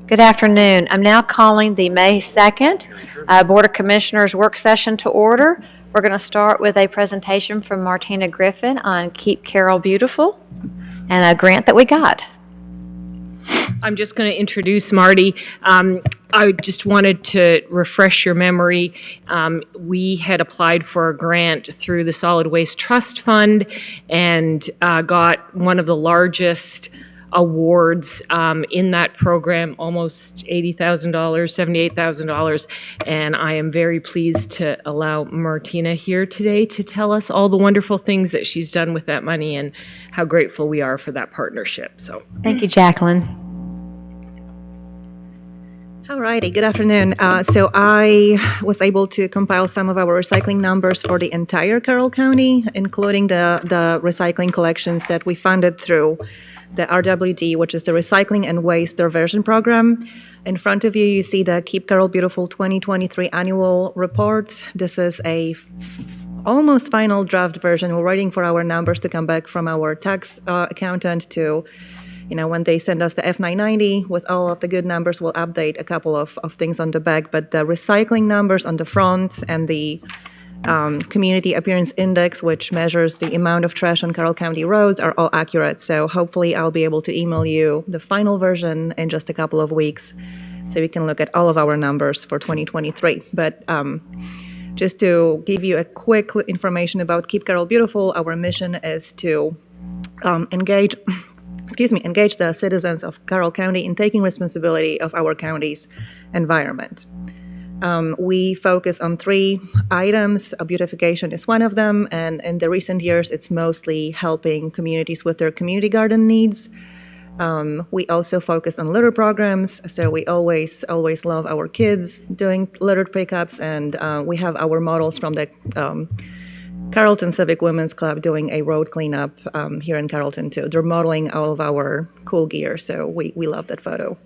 Good afternoon. I'm now calling the May 2nd Board of Commissioners work session to order. We're going to start with a presentation from Martina Griffin on Keep Carroll Beautiful and a grant that we got. I'm just going to introduce Marty. I just wanted to refresh your memory. We had applied for a grant through the Solid Waste Trust Fund and got one of the largest awards in that program, almost $80,000, $78,000. And I am very pleased to allow Martina here today to tell us all the wonderful things that she's done with that money and how grateful we are for that partnership. So, thank you, Jacqueline. Alrighty, good afternoon. So I was able to compile some of our recycling numbers for the entire Carroll County, including the recycling collections that we funded through the RWD, which is the Recycling and Waste Diversion Program. In front of you, you see the Keep Carroll Beautiful 2023 annual report. This is a almost final draft version. We're waiting for our numbers to come back from our tax accountant to, when they send us the F990 with all of the good numbers, we'll update a couple of things on the back. But the recycling numbers on the front and the Community Appearance Index, which measures the amount of trash on Carroll County roads, are all accurate. So hopefully I'll be able to email you the final version in just a couple of weeks so we can look at all of our numbers for 2023. But just to give you a quick information about Keep Carroll Beautiful, our mission is to engage the citizens of Carroll County in taking responsibility of our county's environment. We focus on 3 items. Beautification is one of them, and in the recent years, it's mostly helping communities with their community garden needs. We also focus on litter programs, so we always love our kids doing litter pickups, and we have our models from the Carrollton Civic Women's Club doing a road cleanup here in Carrollton too. They're modeling all of our cool gear, so we love that photo.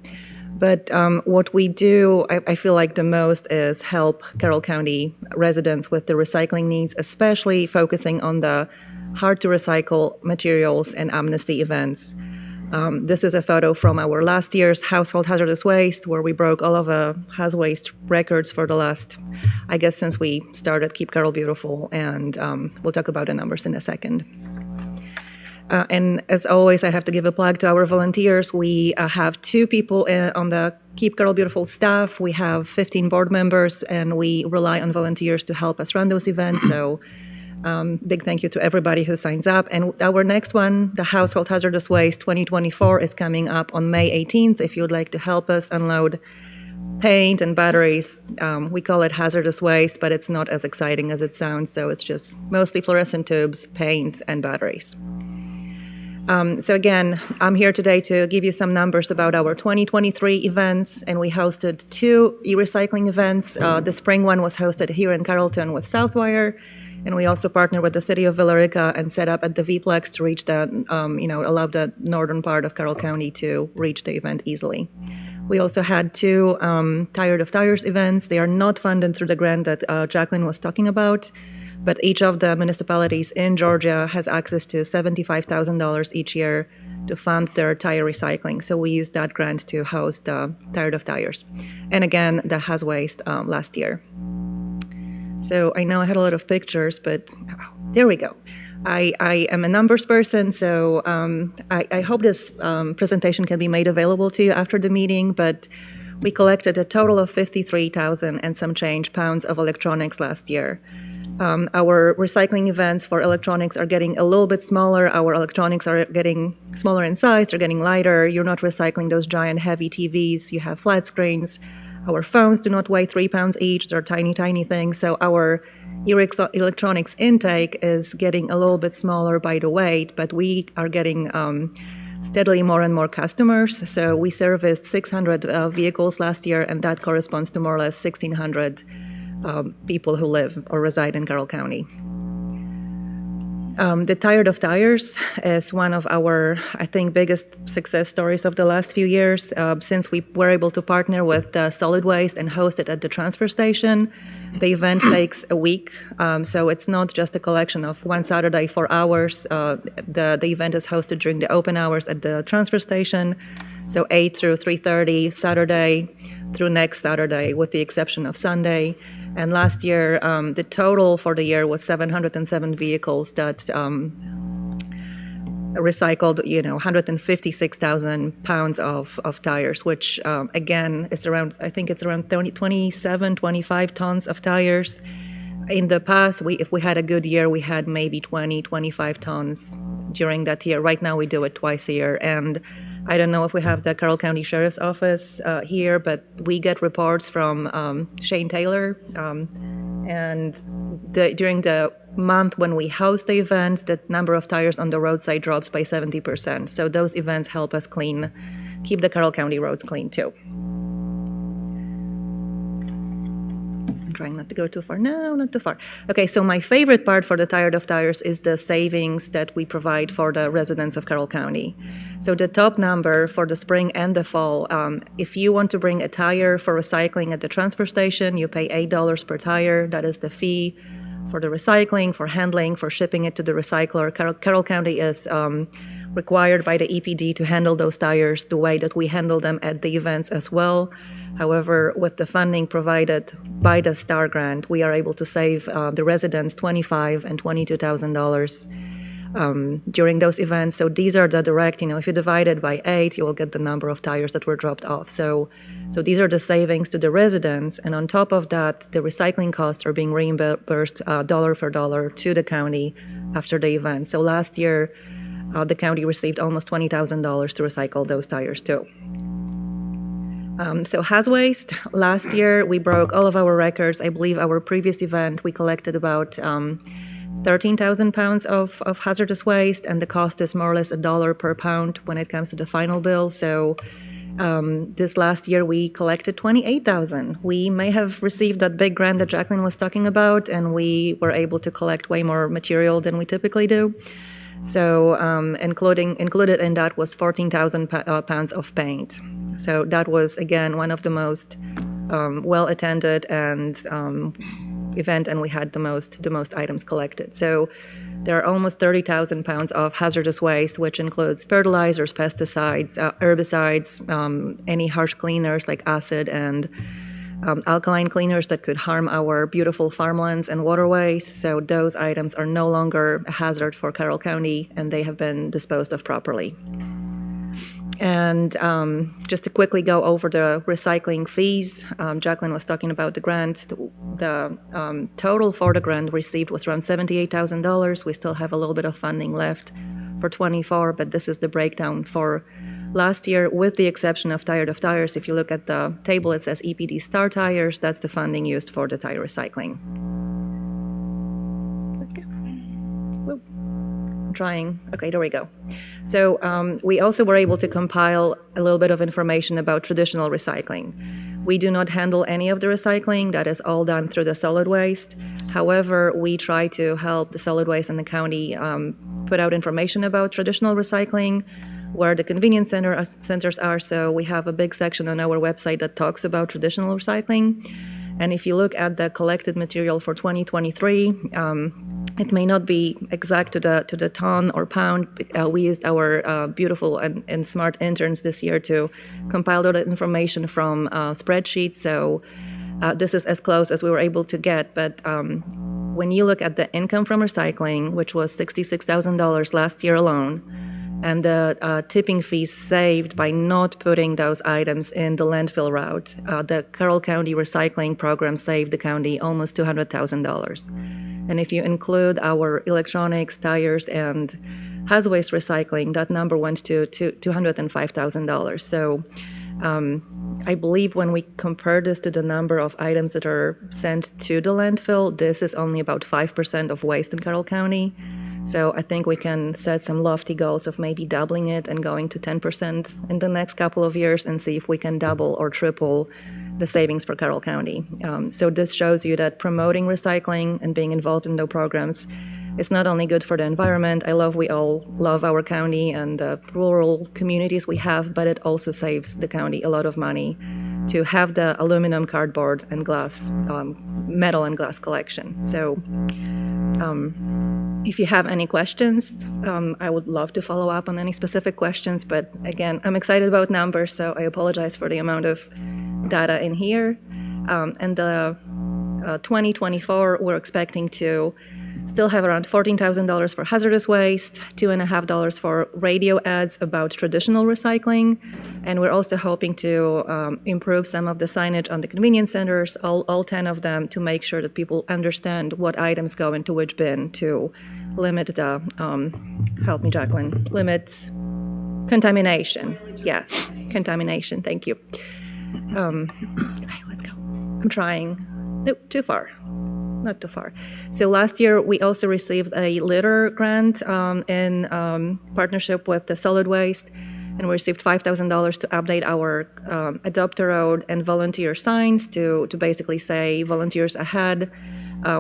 But what we do, I feel like the most, is help Carroll County residents with their recycling needs, especially focusing on the hard-to-recycle materials and amnesty events. This is a photo from our last year's Household Hazardous Waste, where we broke all of the Haz Waste records for the last, I guess, since we started Keep Carroll Beautiful, and we'll talk about the numbers in a second. And as always, I have to give a plug to our volunteers. We have 2 people on the Keep Carroll Beautiful staff. We have 15 board members, and we rely on volunteers to help us run those events. So big thank you to everybody who signs up. And our next one, the Household Hazardous Waste 2024, is coming up on May 18th. If you would like to help us unload paint and batteries, we call it hazardous waste, but it's not as exciting as it sounds. So it's just mostly fluorescent tubes, paint, and batteries. So again, I'm here today to give you some numbers about our 2023 events, and we hosted 2 e-recycling events. The spring one was hosted here in Carrollton with Southwire, and we also partnered with the city of Villa Rica and set up at the V-Plex to reach the, allow the northern part of Carroll County to reach the event easily. We also had 2 Tired of Tires events. They are not funded through the grant that Jacqueline was talking about, but each of the municipalities in Georgia has access to $75,000 each year to fund their tire recycling. So we used that grant to host the Tired of Tires. And again, the Haz Waste last year. So I know I had a lot of pictures, but there we go. I am a numbers person, so I hope this presentation can be made available to you after the meeting, but we collected a total of 53,000 and some change pounds of electronics last year. Our recycling events for electronics are getting a little bit smaller. Our electronics are getting smaller in size, they're getting lighter. You're not recycling those giant heavy TVs, you have flat screens. Our phones do not weigh 3 pounds each, they're tiny, tiny things. So our electronics intake is getting a little bit smaller by the weight, but we are getting steadily more and more customers. So we serviced 600 vehicles last year, and that corresponds to more or less 1,600 people who live or reside in Carroll County. The Tired of Tires is one of our, I think, biggest success stories of the last few years. Since we were able to partner with Solid Waste and host it at the transfer station, the event takes a week. So it's not just a collection of one Saturday, 4 hours. The event is hosted during the open hours at the transfer station. So 8 through 3:30 Saturday through next Saturday, with the exception of Sunday. And last year, the total for the year was 707 vehicles that recycled, 156,000 pounds of tires, which again is around, I think it's around 27, 25 tons of tires. In the past, if we had a good year, we had maybe 20, 25 tons during that year. Right now, we do it twice a year. And I don't know if we have the Carroll County Sheriff's Office here, but we get reports from Shane Taylor. And during the month when we host the event, the number of tires on the roadside drops by 70%. So those events help us keep the Carroll County roads clean too. I'm trying not to go too far. No, not too far. Okay, so my favorite part for the Tired of Tires is the savings that we provide for the residents of Carroll County. So the top number for the spring and the fall, if you want to bring a tire for recycling at the transfer station, you pay $8 per tire. That is the fee for the recycling, for handling, for shipping it to the recycler. Carroll County is required by the EPD to handle those tires the way that we handle them at the events as well. However, with the funding provided by the STAR grant, we are able to save the residents $25,000 and $22,000 during those events. So these are the direct, if you divide it by 8, you will get the number of tires that were dropped off. So these are the savings to the residents. And on top of that, the recycling costs are being reimbursed dollar for dollar to the county after the event. So last year, the county received almost $20,000 to recycle those tires too. So Haz Waste, last year we broke all of our records. I believe our previous event, we collected about 13,000 pounds of hazardous waste, and the cost is more or less $1 per pound when it comes to the final bill. So this last year we collected 28,000. We may have received that big grant that Jacqueline was talking about, and we were able to collect way more material than we typically do. So included in that was 14,000 pounds of paint. So that was, again, one of the most well-attended and event, and we had the most items collected. So there are almost 30,000 pounds of hazardous waste, which includes fertilizers, pesticides, herbicides, any harsh cleaners like acid and alkaline cleaners that could harm our beautiful farmlands and waterways. So those items are no longer a hazard for Carroll County, and they have been disposed of properly. And just to quickly go over the recycling fees, Jacqueline was talking about the grant. The total for the grant received was around $78,000. We still have a little bit of funding left for 24, but this is the breakdown for last year, with the exception of Tired of Tires. If you look at the table, it says EPD STAR tires. That's the funding used for the tire recycling. Let's go. Whoa. I'm trying. Okay, there we go. So we also were able to compile a little bit of information about traditional recycling. We do not handle any of the recycling. That is all done through the solid waste. However, we try to help the solid waste in the county put out information about traditional recycling, where the convenience centers are. So we have a big section on our website that talks about traditional recycling. And if you look at the collected material for 2023, it may not be exact to the ton or pound. We used our beautiful and smart interns this year to compile all that information from spreadsheets. So this is as close as we were able to get. But when you look at the income from recycling, which was $66,000 last year alone, and the tipping fees saved by not putting those items in the landfill route, the Carroll County recycling program saved the county almost $200,000. And if you include our electronics, tires, and Haz Waste recycling, that number went to $205,000. So I believe when we compare this to the number of items that are sent to the landfill, this is only about 5% of waste in Carroll County. So I think we can set some lofty goals of maybe doubling it and going to 10% in the next couple of years, and see if we can double or triple the savings for Carroll County. So this shows you that promoting recycling and being involved in those programs is not only good for the environment. We all love our county and the rural communities we have, but it also saves the county a lot of money to have the aluminum, cardboard, and glass, metal and glass collection. So If you have any questions, I would love to follow up on any specific questions, but again, I'm excited about numbers, so I apologize for the amount of data in here. And the 2024, we're expecting to still have around $14,000 for hazardous waste, $2.5 for radio ads about traditional recycling, and we're also hoping to improve some of the signage on the convenience centers, all 10 of them, to make sure that people understand what items go into which bin to limit the, help me, Jacqueline, limit contamination. Yes, contamination, thank you. Okay, let's go. I'm trying. Nope, too far. Not too far. So last year, we also received a litter grant in partnership with the solid waste, and we received $5,000 to update our Adopt a Road and volunteer signs to basically say volunteers ahead.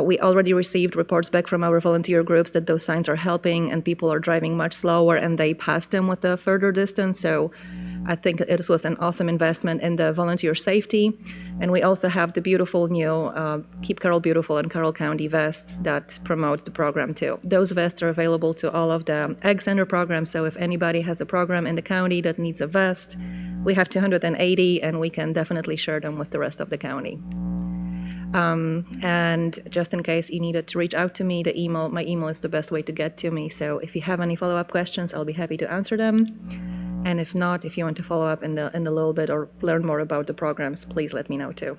We already received reports back from our volunteer groups that those signs are helping and people are driving much slower and they pass them with a further distance. So I think it was an awesome investment in the volunteer safety. And we also have the beautiful new Keep Carroll Beautiful and Carroll County vests that promote the program too. Those vests are available to all of the Ag Center programs, so if anybody has a program in the county that needs a vest, we have 280 and we can definitely share them with the rest of the county. And just in case you needed to reach out to me, my email is the best way to get to me. So if you have any follow-up questions, I'll be happy to answer them. And if not, if you want to follow up in a little bit or learn more about the programs, please let me know too.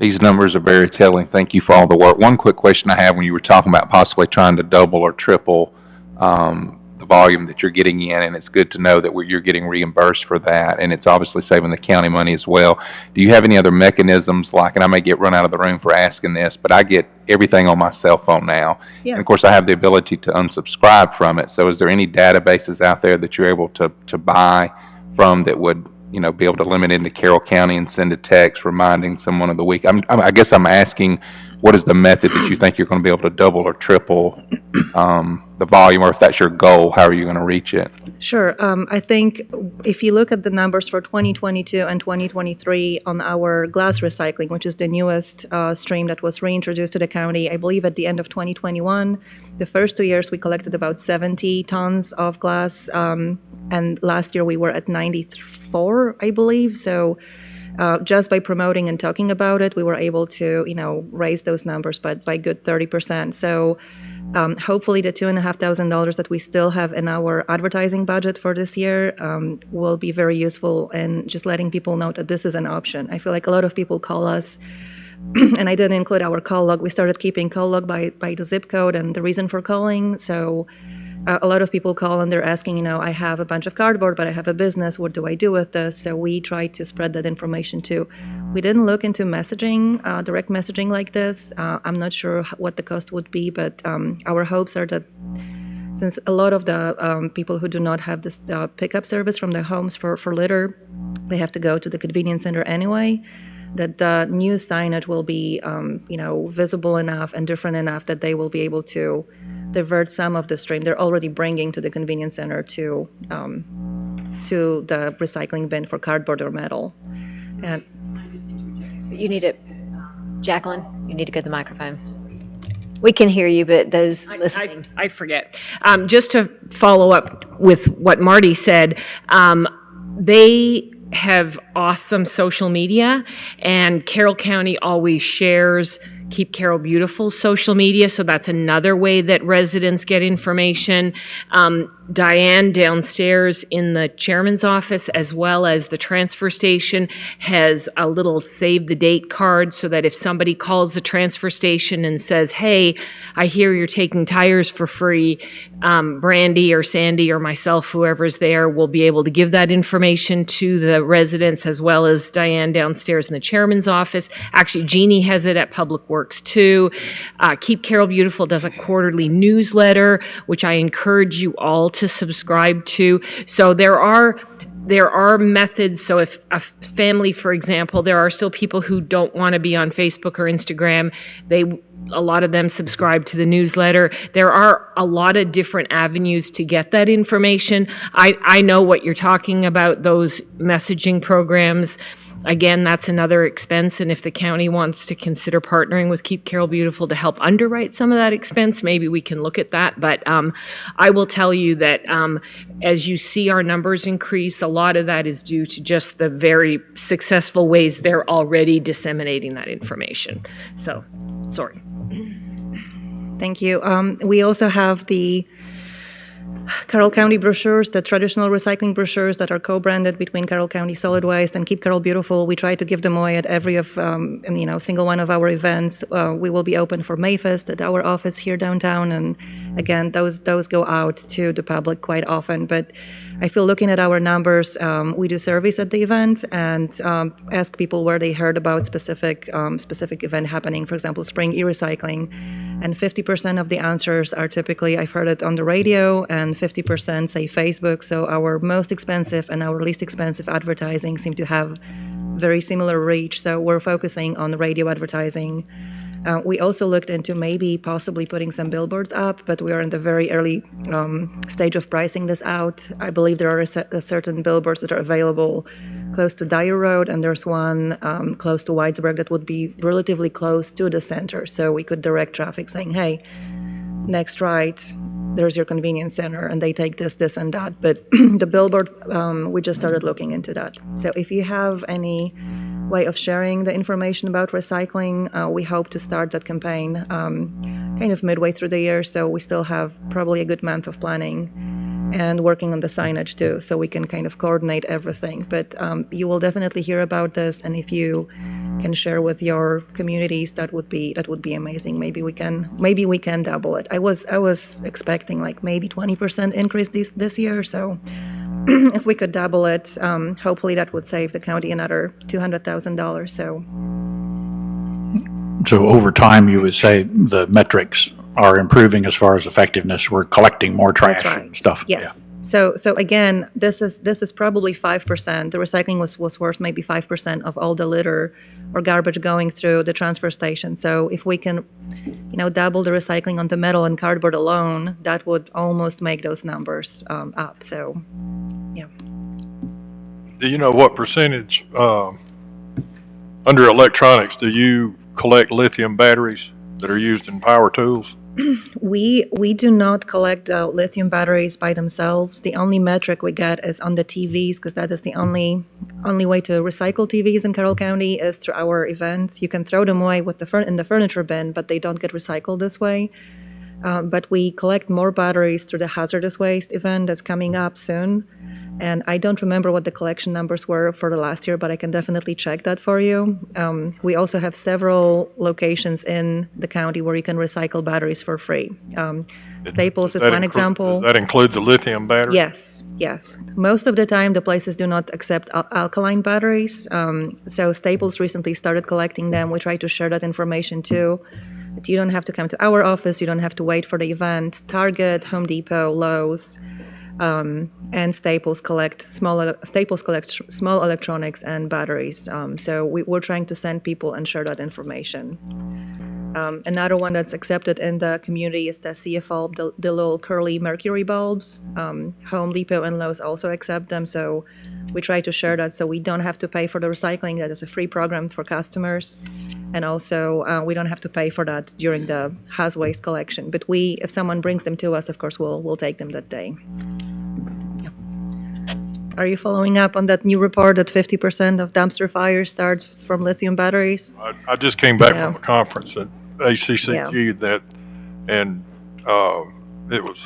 These numbers are very telling. Thank you for all the work. One quick question I have: when you were talking about possibly trying to double or triple the volume that you're getting in, and it's good to know that you're getting reimbursed for that, and it's obviously saving the county money as well. Do you have any other mechanisms, like, and I may get run out of the room for asking this, but I get everything on my cell phone now. Yeah. And of course I have the ability to unsubscribe from it. So is there any databases out there that you're able to buy from that would, you know, be able to limit into Carroll County and send a text reminding someone of the week? I guess I'm asking, what is the method that you think you're going to be able to double or triple the volume, or if that's your goal, how are you going to reach it? Sure. I think if you look at the numbers for 2022 and 2023 on our glass recycling, which is the newest stream that was reintroduced to the county, I believe at the end of 2021, the first 2 years we collected about 70 tons of glass, and last year we were at 94, I believe. So just by promoting and talking about it, we were able to, raise those numbers by good 30%. So hopefully the $2,500 that we still have in our advertising budget for this year will be very useful in just letting people know that this is an option. I feel like a lot of people call us, and I didn't include our call log. We started keeping call log by the zip code and the reason for calling. So a lot of people call and they're asking, I have a bunch of cardboard, but I have a business. What do I do with this? So we try to spread that information too. We didn't look into messaging, direct messaging like this. I'm not sure what the cost would be, but our hopes are that since a lot of the people who do not have this pickup service from their homes for litter, they have to go to the convenience center anyway, that the new signage will be, visible enough and different enough that they will be able to divert some of the stream they're already bringing to the convenience center to the recycling bin for cardboard or metal. And You need to, Jacqueline, you need to go to the microphone. We can hear you, but those listening. I forget. Just to follow up with what Marty said, they have awesome social media, and Carroll County always shares Keep Carroll Beautiful social media, so that's another way that residents get information. Diane downstairs in the chairman's office, as well as the transfer station, has a little save the date card so that if somebody calls the transfer station and says, hey, I hear you're taking tires for free, Brandy or Sandy or myself, whoever's there, will be able to give that information to the residents, as well as Diane downstairs in the chairman's office. Actually, Jeannie has it at Public Works too. Keep Carroll Beautiful does a quarterly newsletter, which I encourage you all to subscribe to. So there are methods. So if a family, for example, there are still people who don't want to be on Facebook or Instagram. A lot of them subscribe to the newsletter. There are a lot of different avenues to get that information. I know what you're talking about, those messaging programs. Again, that's another expense, and if the county wants to consider partnering with Keep Carroll Beautiful to help underwrite some of that expense, maybe we can look at that. But I will tell you that as you see our numbers increase, a lot of that is due to just the very successful ways they're already disseminating that information. So, sorry. Thank you. We also have the Carroll County brochures, the traditional recycling brochures that are co-branded between Carroll County Solid Waste and Keep Carroll Beautiful. We try to give them away at every single one of our events. We will be open for Mayfest at our office here downtown, and again, those go out to the public quite often. But I feel looking at our numbers, we do surveys at the event and ask people where they heard about specific event happening, for example, spring e-recycling. And 50% of the answers are typically, I've heard it on the radio, and 50% say Facebook. So our most expensive and our least expensive advertising seem to have very similar reach. So we're focusing on radio advertising. We also looked into maybe possibly putting some billboards up, but we are in the very early stage of pricing this out. I believe there are certain billboards that are available close to Dyer Road, and there's one close to Whitesburg that would be relatively close to the center. So we could direct traffic saying, hey, next right, there's your convenience center, and they take this, this, and that. But the billboard, we just started looking into that. So if you have any way of sharing the information about recycling, we hope to start that campaign kind of midway through the year. So we still have probably a good month of planning and working on the signage too, so we can kind of coordinate everything. But you will definitely hear about this, and if you can share with your communities, that would be amazing. Maybe we can double it. I was expecting like maybe 20% increase this year, so if we could double it, hopefully that would save the county another $200,000. So over time, you would say the metrics are improving as far as effectiveness. We're collecting more trash That's right. and stuff. Yes. So again, this is probably 5%. The recycling was worth maybe 5% of all the litter or garbage going through the transfer station. So if we can, double the recycling on the metal and cardboard alone, that would almost make those numbers up. So, yeah. Do you know what percentage under electronics do you collect lithium batteries that are used in power tools? We do not collect lithium batteries by themselves. The only metric we get is on the TVs, because that is the only way to recycle TVs in Carroll County is through our events. You can throw them away in the furniture bin, but they don't get recycled this way. But we collect more batteries through the hazardous waste event that's coming up soon. And I don't remember what the collection numbers were for the last year, but I can definitely check that for you. We also have several locations in the county where you can recycle batteries for free. Staples is one example. Does that include the lithium battery? Yes. Most of the time, the places do not accept alkaline batteries. So Staples recently started collecting them. We try to share that information too. But you don't have to come to our office. You don't have to wait for the event. Target, Home Depot, Lowe's, and Staples collect small electronics and batteries. So we're trying to send people and share that information. Another one that's accepted in the community is the CFL, the little curly mercury bulbs. Home Depot and Lowe's also accept them, so we try to share that so we don't have to pay for the recycling. That is a free program for customers. And also, we don't have to pay for that during the haz waste collection. But if someone brings them to us, of course, we'll take them that day. Yeah. Are you following up on that new report that 50% of dumpster fires start from lithium batteries? I just came back from a conference at ACCG and it was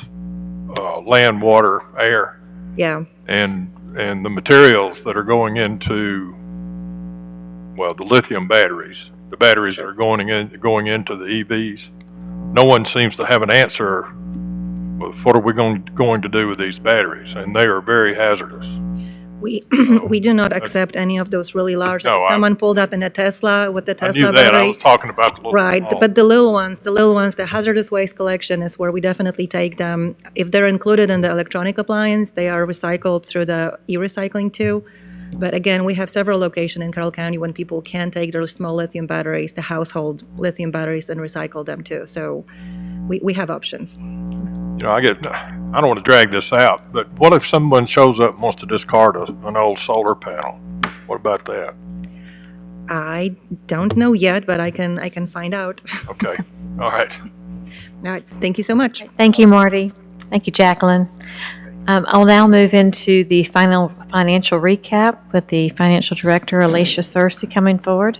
land, water, air. Yeah. And the materials that are going into, the lithium batteries, the batteries that are going into the EVs. No one seems to have an answer. What are we going to do with these batteries? And they are very hazardous. We do not accept any of those really large. No, someone pulled up in a Tesla with the Tesla I knew that. battery. I was talking about the little Right, but the little ones, the hazardous waste collection is where we definitely take them. If they're included in the electronic appliance, they are recycled through the e-recycling too. But again, we have several locations in Carroll County when people can take their small lithium batteries, the household lithium batteries, and recycle them too. So we have options. I don't want to drag this out, but what if someone shows up and wants to discard an old solar panel? What about that? I don't know yet, but I can find out. Okay, all right. All right, thank you so much. Thank you, Marty. Thank you, Jacqueline. I'll now move into the final financial recap with the Financial Director, Alicia Searcy, coming forward.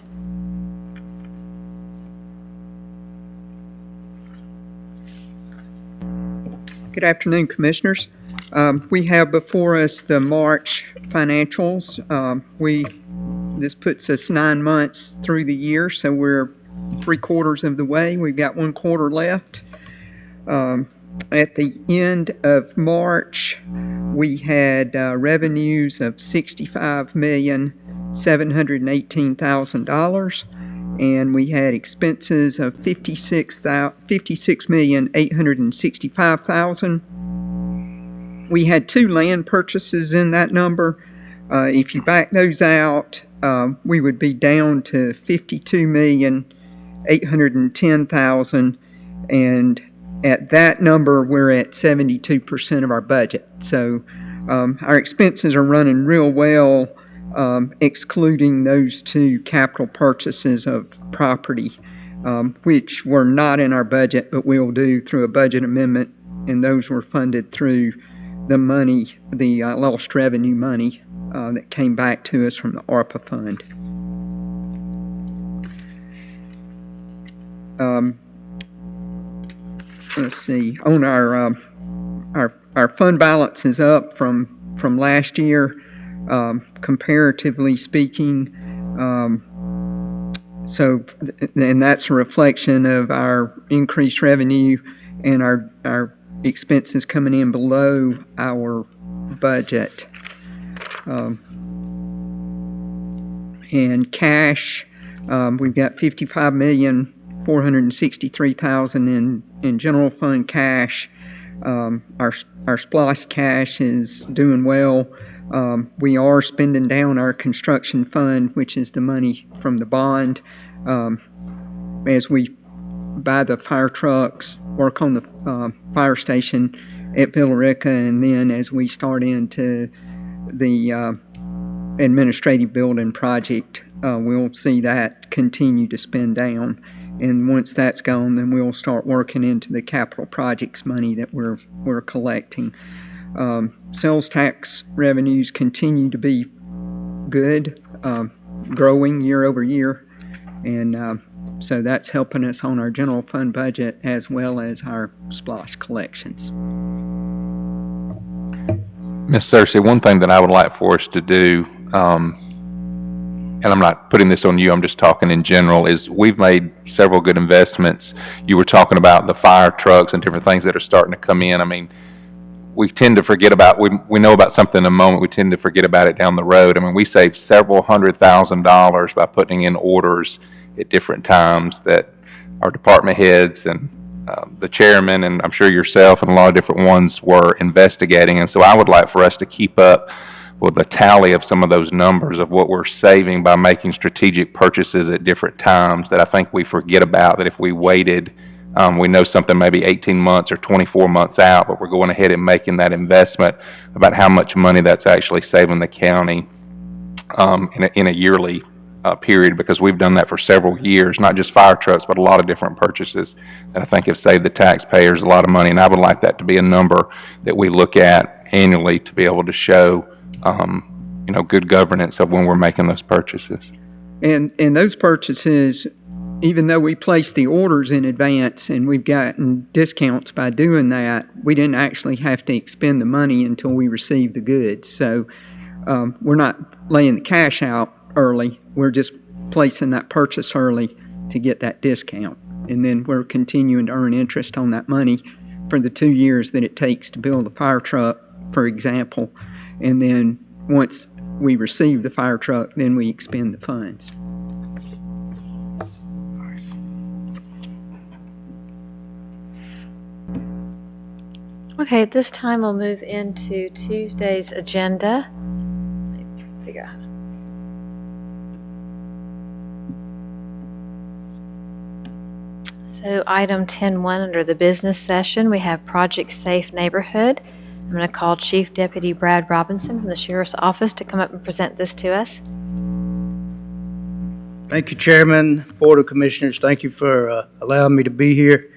Good afternoon, Commissioners. We have before us the March financials. This puts us 9 months through the year, so we're 3/4 of the way. We've got 1 quarter left. At the end of March, we had revenues of $65,718,000, and we had expenses of $56,865,000. We had 2 land purchases in that number. If you back those out, we would be down to $52,810,000, and at that number, we're at 72% of our budget. So our expenses are running real well, excluding those 2 capital purchases of property, which were not in our budget, but we'll do through a budget amendment, and those were funded through the money, the lost revenue money that came back to us from the ARPA fund. Let's see. On our fund balance is up from last year, comparatively speaking. And that's a reflection of our increased revenue and our expenses coming in below our budget. And cash, we've got $55,463,000 in general fund cash. Our SPLOST cash is doing well. We are spending down our construction fund, which is the money from the bond, as we buy the fire trucks, work on the fire station at Villarica, and then as we start into the administrative building project, we'll see that continue to spend down. And once that's gone, then we'll start working into the capital projects money that we're collecting. Sales tax revenues continue to be good, growing year over year, and so that's helping us on our general fund budget as well as our SPLOST collections. Ms. Searcy, one thing that I would like for us to do, and I'm not putting this on you, I'm just talking in general, is we've made several good investments. You were talking about the fire trucks and different things that are starting to come in. I mean, we tend to forget about, we know about something in a moment, we tend to forget about it down the road. I mean, we saved several $100,000 by putting in orders at different times that our department heads and the chairman, and I'm sure yourself and a lot of different ones were investigating. And so I would like for us to keep up with a tally of some of those numbers of what we're saving by making strategic purchases at different times that I think we forget about, that if we waited, we know something maybe 18 months or 24 months out, but we're going ahead and making that investment, about how much money that's actually saving the county in a yearly period, because we've done that for several years, not just fire trucks, but a lot of different purchases that I think have saved the taxpayers a lot of money. And I would like that to be a number that we look at annually to be able to show good governance of when we're making those purchases. And those purchases, even though we placed the orders in advance and we've gotten discounts by doing that, we didn't actually have to expend the money until we received the goods. So we're not laying the cash out early. We're just placing that purchase early to get that discount. And then we're continuing to earn interest on that money for the 2 years that it takes to build a fire truck, for example. And then once we receive the fire truck, then we expend the funds. Okay, at this time we'll move into Tuesday's agenda. Let me figure out. So item 10.1 under the business session, we have Project Safe Neighborhood. I'm going to call Chief Deputy Brad Robinson from the Sheriff's Office to come up and present this to us. Thank you, Chairman, Board of Commissioners. Thank you for allowing me to be here.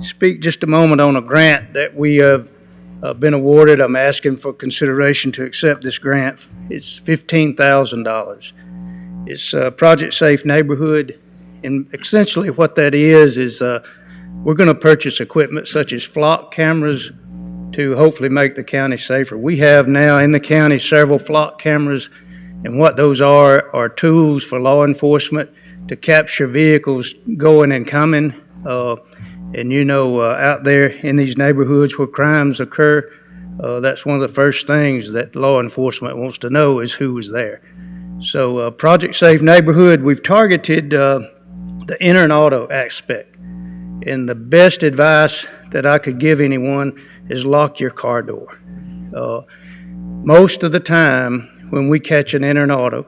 Speak just a moment on a grant that we have been awarded. I'm asking for consideration to accept this grant. It's $15,000. It's Project Safe Neighborhood, and essentially what that is we're going to purchase equipment such as flock cameras to hopefully make the county safer. We have now in the county several flock cameras, and what those are tools for law enforcement to capture vehicles going and coming. And out there in these neighborhoods where crimes occur, that's one of the first things that law enforcement wants to know is who was there. So Project Safe Neighborhood, we've targeted the enter and auto aspect. And the best advice that I could give anyone is lock your car door. Most of the time when we catch an enter and auto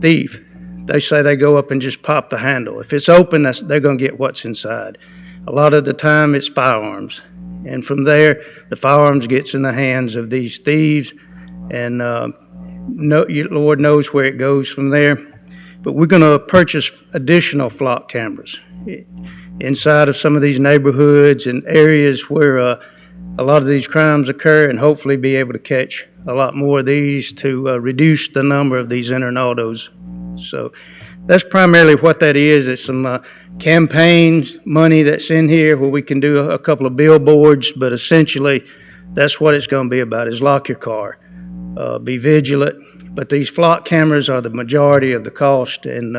thief, they say they go up and just pop the handle. If it's open, they're going to get what's inside. A lot of the time it's firearms. And from there, the firearms gets in the hands of these thieves, and Lord knows where it goes from there. But we're going to purchase additional flock cameras inside of some of these neighborhoods and areas where a lot of these crimes occur, and hopefully be able to catch a lot more of these to reduce the number of these enter and autos. So that's primarily what that is. It's some campaigns money that's in here where we can do a couple of billboards, but essentially that's what it's going to be about, is lock your car, be vigilant. But these flock cameras are the majority of the cost, and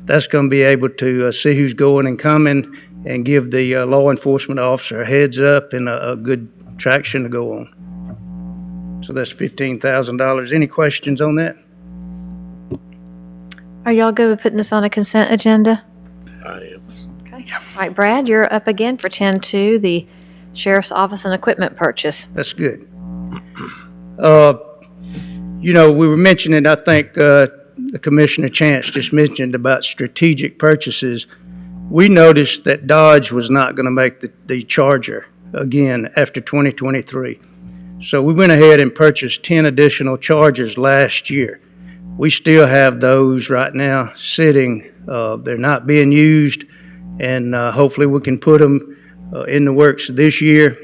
that's going to be able to see who's going and coming and give the law enforcement officer a heads up and a good traction to go on. So that's $15,000. Any questions on that? Are y'all good with putting this on a consent agenda? I am. Okay. All right, Brad, you're up again for 10-2, the Sheriff's Office and equipment purchase. That's good. We were mentioning, I think the Commissioner Chance just mentioned about strategic purchases. We noticed that Dodge was not going to make the Charger again after 2023. So we went ahead and purchased 10 additional Chargers last year. We still have those right now sitting. They're not being used, and hopefully we can put them in the works this year.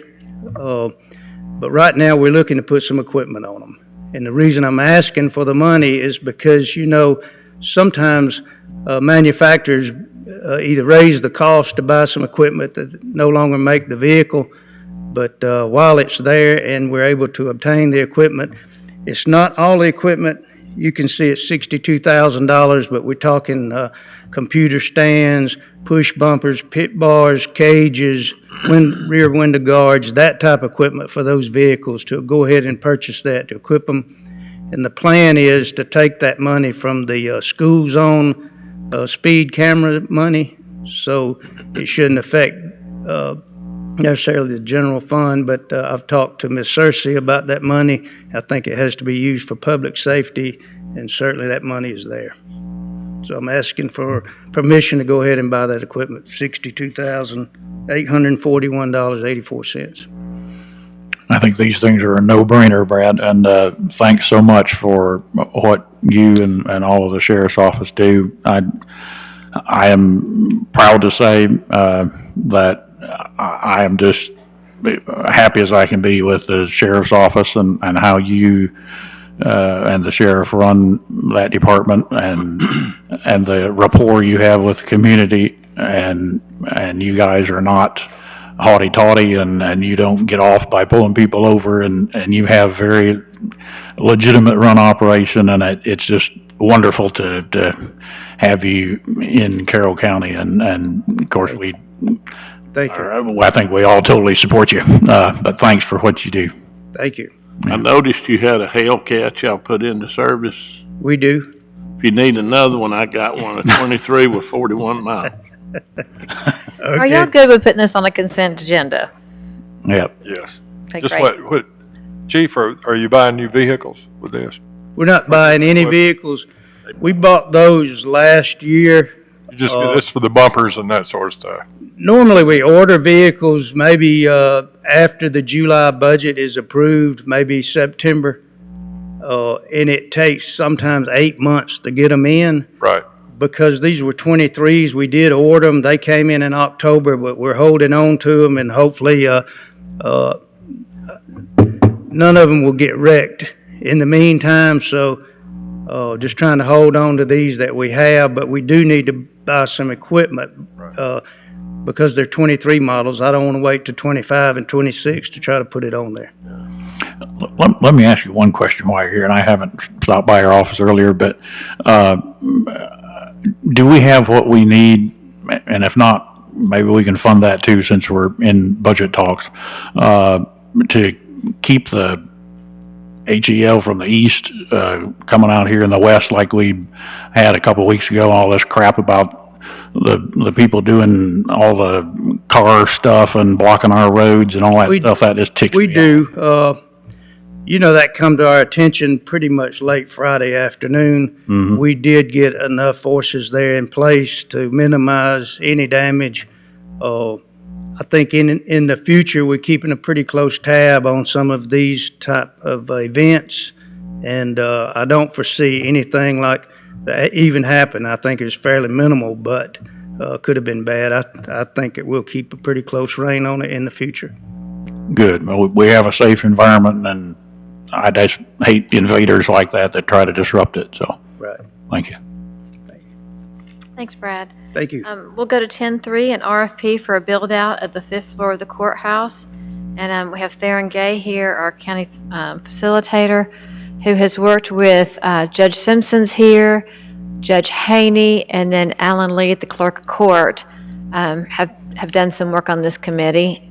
But right now we're looking to put some equipment on them. And the reason I'm asking for the money is because, sometimes manufacturers either raise the cost to buy some equipment that no longer make the vehicle, but while it's there and we're able to obtain the equipment, it's not all the equipment. You can see it's $62,000, but we're talking computer stands, push bumpers, pit bars, cages, rear window guards, that type of equipment for those vehicles, to go ahead and purchase that, to equip them. And the plan is to take that money from the school zone speed camera money, so it shouldn't affect necessarily the general fund, but I've talked to Ms. Cersei about that money. I think it has to be used for public safety, and certainly that money is there. So I'm asking for permission to go ahead and buy that equipment, $62,841.84. I think these things are a no-brainer, Brad, and thanks so much for what you and all of the Sheriff's Office do. I am proud to say that I am just happy as I can be with the Sheriff's Office and how you and the Sheriff run that department, and the rapport you have with the community, and you guys are not haughty-taughty, and you don't get off by pulling people over, and you have very legitimate run operation, and it's just wonderful to have you in Carroll County, and of course Thank you. I think we all totally support you, but thanks for what you do. Thank you. I noticed you had a Hellcat y'all put into service. We do. If you need another one, I got one, a 23 with 41 miles. Are y'all good with putting this on a consent agenda? Yep. Yes. Okay, Just great. what, Chief, are you buying new vehicles with this? We're not buying any vehicles. We bought those last year. This for the bumpers and that sort of stuff. Normally we order vehicles maybe after the July budget is approved, maybe September, and it takes sometimes 8 months to get them in. Right. because these were 23s, we did order them. They came in October, but we're holding on to them, and hopefully none of them will get wrecked in the meantime. So just trying to hold on to these that we have, but we do need to buy some equipment because they're 23 models. I don't want to wait to 25 and 26 to try to put it on there. Let me ask you one question while you're here, and I haven't stopped by your office earlier, but do we have what we need? And if not, maybe we can fund that too, since we're in budget talks, to keep the HEL from the east coming out here in the west like we had a couple weeks ago, all this crap about the people doing all the car stuff and blocking our roads and all that stuff. That just ticks me off. do. You know, that come to our attention pretty much late Friday afternoon. Mhm. We did get enough forces there in place to minimize any damage. I think in the future, we're keeping a pretty close tab on some of these type of events, and I don't foresee anything like that even happen. I think it's fairly minimal, but could have been bad. I think it will keep a pretty close rein on it in the future. Good. Well, we have a safe environment, and I just hate invaders like that try to disrupt it. So, Right. thank you. Thanks, Brad. Thank you. We'll go to 10-3, an RFP for a build-out at the 5th floor of the courthouse. And we have Theron Gay here, our county facilitator, who has worked with Judge Simpson's here, Judge Haney, and then Alan Lee at the clerk of court have done some work on this committee.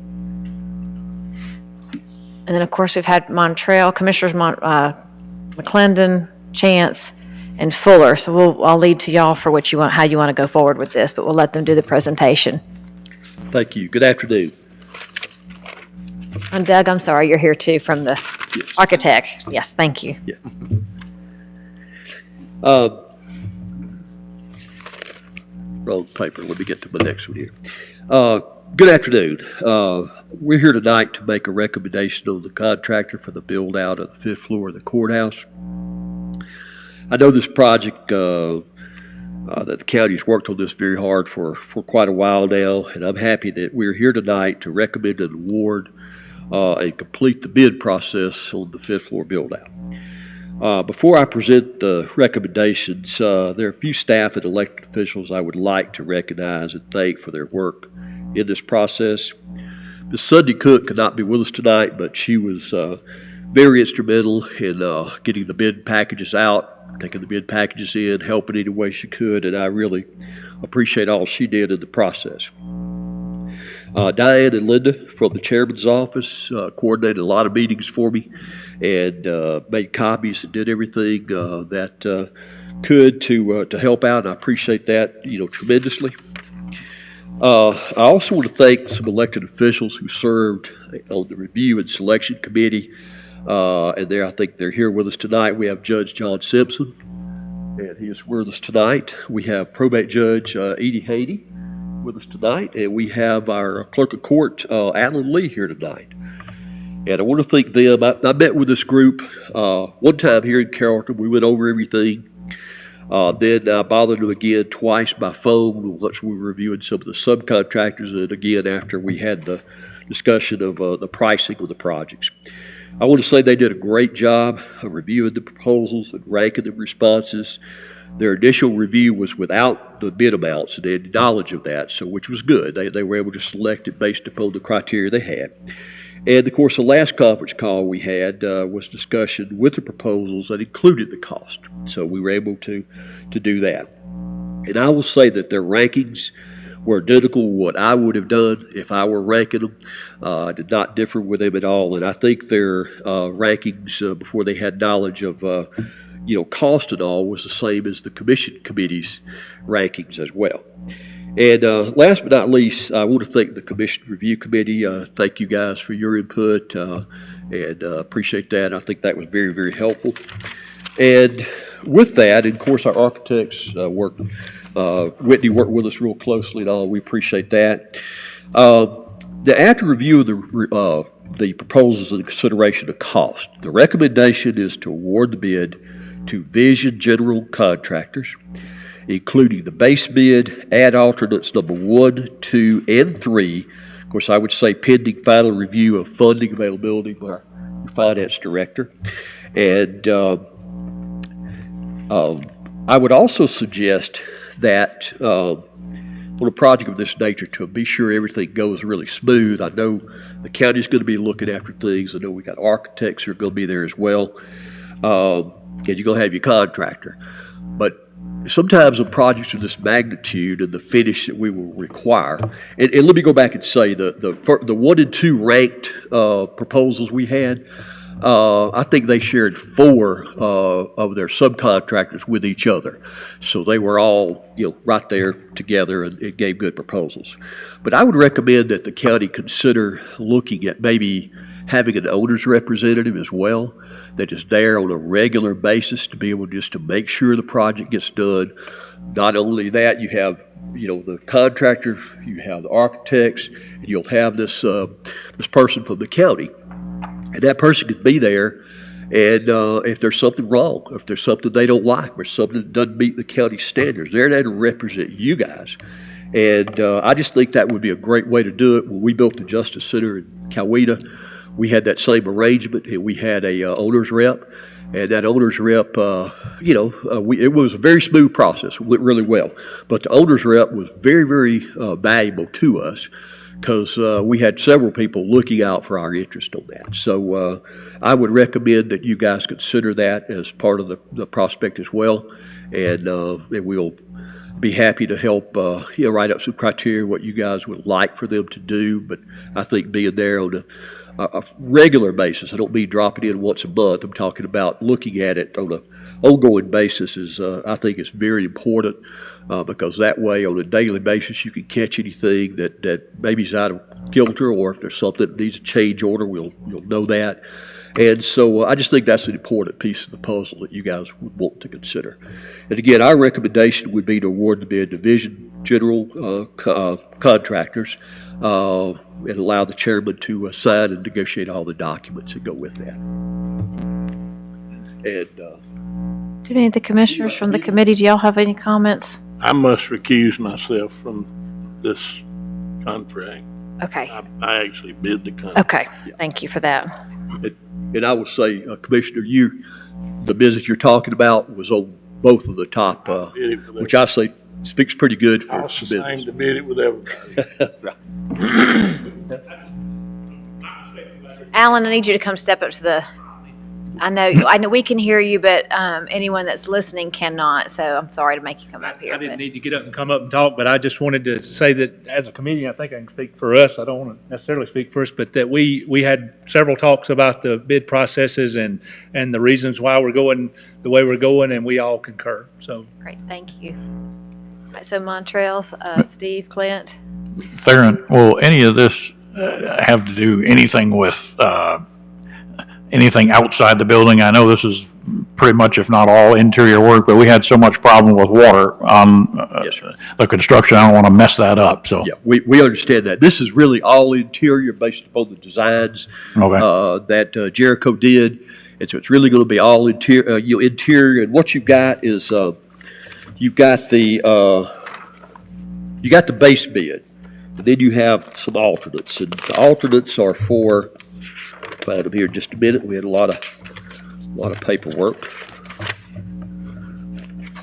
And then, of course, we've had Montreal, Commissioners McClendon, Chance, and Fuller. So I'll lead to y'all for what you want, how you want to go forward with this, but we'll let them do the presentation. Thank you. Good afternoon. And Doug, I'm sorry, you're here too from the architect. Yes, thank you. Yeah. Wrong paper. Let me get to my next one here. Good afternoon. We're here tonight to make a recommendation on the contractor for the build out of the 5th floor of the courthouse. I know this project that the county's worked on this very hard for quite a while now, and I'm happy that we're here tonight to recommend an award and complete the bid process on the 5th floor build out. Before I present the recommendations, there are a few staff and elected officials I would like to recognize and thank for their work in this process. Ms. Sunday Cook could not be with us tonight, but she was very instrumental in getting the bid packages out, taking the bid packages in, helping any way she could, and I really appreciate all she did in the process. Diane and Linda from the chairman's office coordinated a lot of meetings for me and made copies and did everything that could to help out, and I appreciate that, tremendously. I also want to thank some elected officials who served on the review and selection committee, and I think they're here with us tonight. We have Judge John Simpson, and he is with us tonight. We have probate judge Edie Haney with us tonight, and we have our clerk of court Alan Lee here tonight. And I want to thank them. I met with this group one time here in Carrollton. We went over everything. Then I bothered them again twice by phone once we were reviewing some of the subcontractors, and again after we had the discussion of the pricing of the projects. I want to say they did a great job of reviewing the proposals and ranking the responses. Their initial review was without the bid amounts, and they had knowledge of that, so which was good. They were able to select it based upon the criteria they had. And of course, the last conference call we had was discussion with the proposals that included the cost. So we were able to do that. And I will say that their rankings were identical to what I would have done if I were ranking them. I did not differ with them at all. And I think their rankings before they had knowledge of cost and all was the same as the commission committee's rankings as well. And last but not least, I want to thank the Commission Review Committee. Thank you guys for your input and appreciate that. I think that was very, very helpful. And with that, and of course, our architects worked. Whitney worked with us real closely and all. We appreciate that. After review of the proposals and consideration of cost, the recommendation is to award the bid to Vision General Contractors including the base bid, add alternates number 1, 2, and 3. Of course, I would say pending final review of funding availability by our finance director. And I would also suggest that on a project of this nature, to be sure everything goes really smooth. I know the county's going to be looking after things. I know we got architects who are going to be there as well. And you're going to have your contractor. But sometimes on projects of this magnitude and the finish that we will require, and let me go back and say the 1 and 2 ranked proposals we had, I think they shared 4 of their subcontractors with each other. So they were all, right there together, and it gave good proposals. But I would recommend that the county consider looking at maybe having an owner's representative as well, that is there on a regular basis to be able just to make sure the project gets done. Not only that, you have the contractor, you have the architects, and you'll have this person from the county. And that person could be there, and if there's something wrong, if there's something they don't like, or something that doesn't meet the county standards, they're there to represent you guys. And I just think that would be a great way to do it. When we built the Justice Center in Coweta, we had that same arrangement, and we had a owner's rep. And that owner's rep, it was a very smooth process. It went really well. But the owner's rep was very, very valuable to us, because we had several people looking out for our interest on that. So I would recommend that you guys consider that as part of the prospect as well. And we'll be happy to help write up some criteria, what you guys would like for them to do. But I think being there on a regular basis, I don't mean dropping in once a month, I'm talking about looking at it on an ongoing basis, I think is very important. Because that way, on a daily basis, you can catch anything that maybe is out of kilter, or if there's something that needs a change order, you'll know that. And so I just think that's an important piece of the puzzle that you guys would want to consider. And again, our recommendation would be to award the bid to Vision General Contractors and allow the chairman to sign and negotiate all the documents that go with that. And Do any of the commissioners from the committee, do y'all have any comments? I must recuse myself from this contract. Okay, I actually bid the contract. okay, thank you for that. And I will say, Commissioner, the business you're talking about was on both of the top, Bid it with which I say speaks pretty good for I'll sustain business. to bid it with everybody. Alan, I need you to come step up to the, I know we can hear you, but anyone that's listening cannot, so I'm sorry to make you come up here. I didn't but- need to get up and come up and talk, but I just wanted to say that as a comedian, I think I can speak for us. I don't want to necessarily speak for us, but that we had several talks about the bid processes and the reasons why we're going the way we're going, and we all concur, so. Great, thank you. All right, so Montrell, Steve, Clint? Theron, will any of this have to do anything with anything outside the building? I know this is pretty much, if not all, interior work, but we had so much problem with water on Yes, sir. the construction. I don't want to mess that up, so. Yeah, we understand that. This is really all interior based upon the designs Okay. that Jericho did. And so it's really going to be all interior. And what you've got is you've got the base bid, and then you have some alternates. And the alternates are for, I'll find them here in just a minute. We had a lot of paperwork.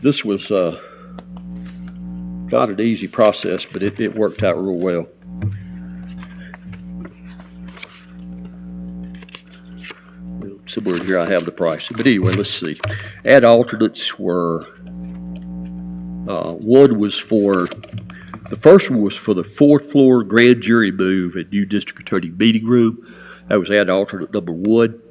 This was not an easy process, but it worked out real well. Somewhere in here I have the pricing, but anyway, let's see. Add alternates were, one was for, the first one was for the 4th floor grand jury move at new district attorney meeting room. That was add alternate number 1.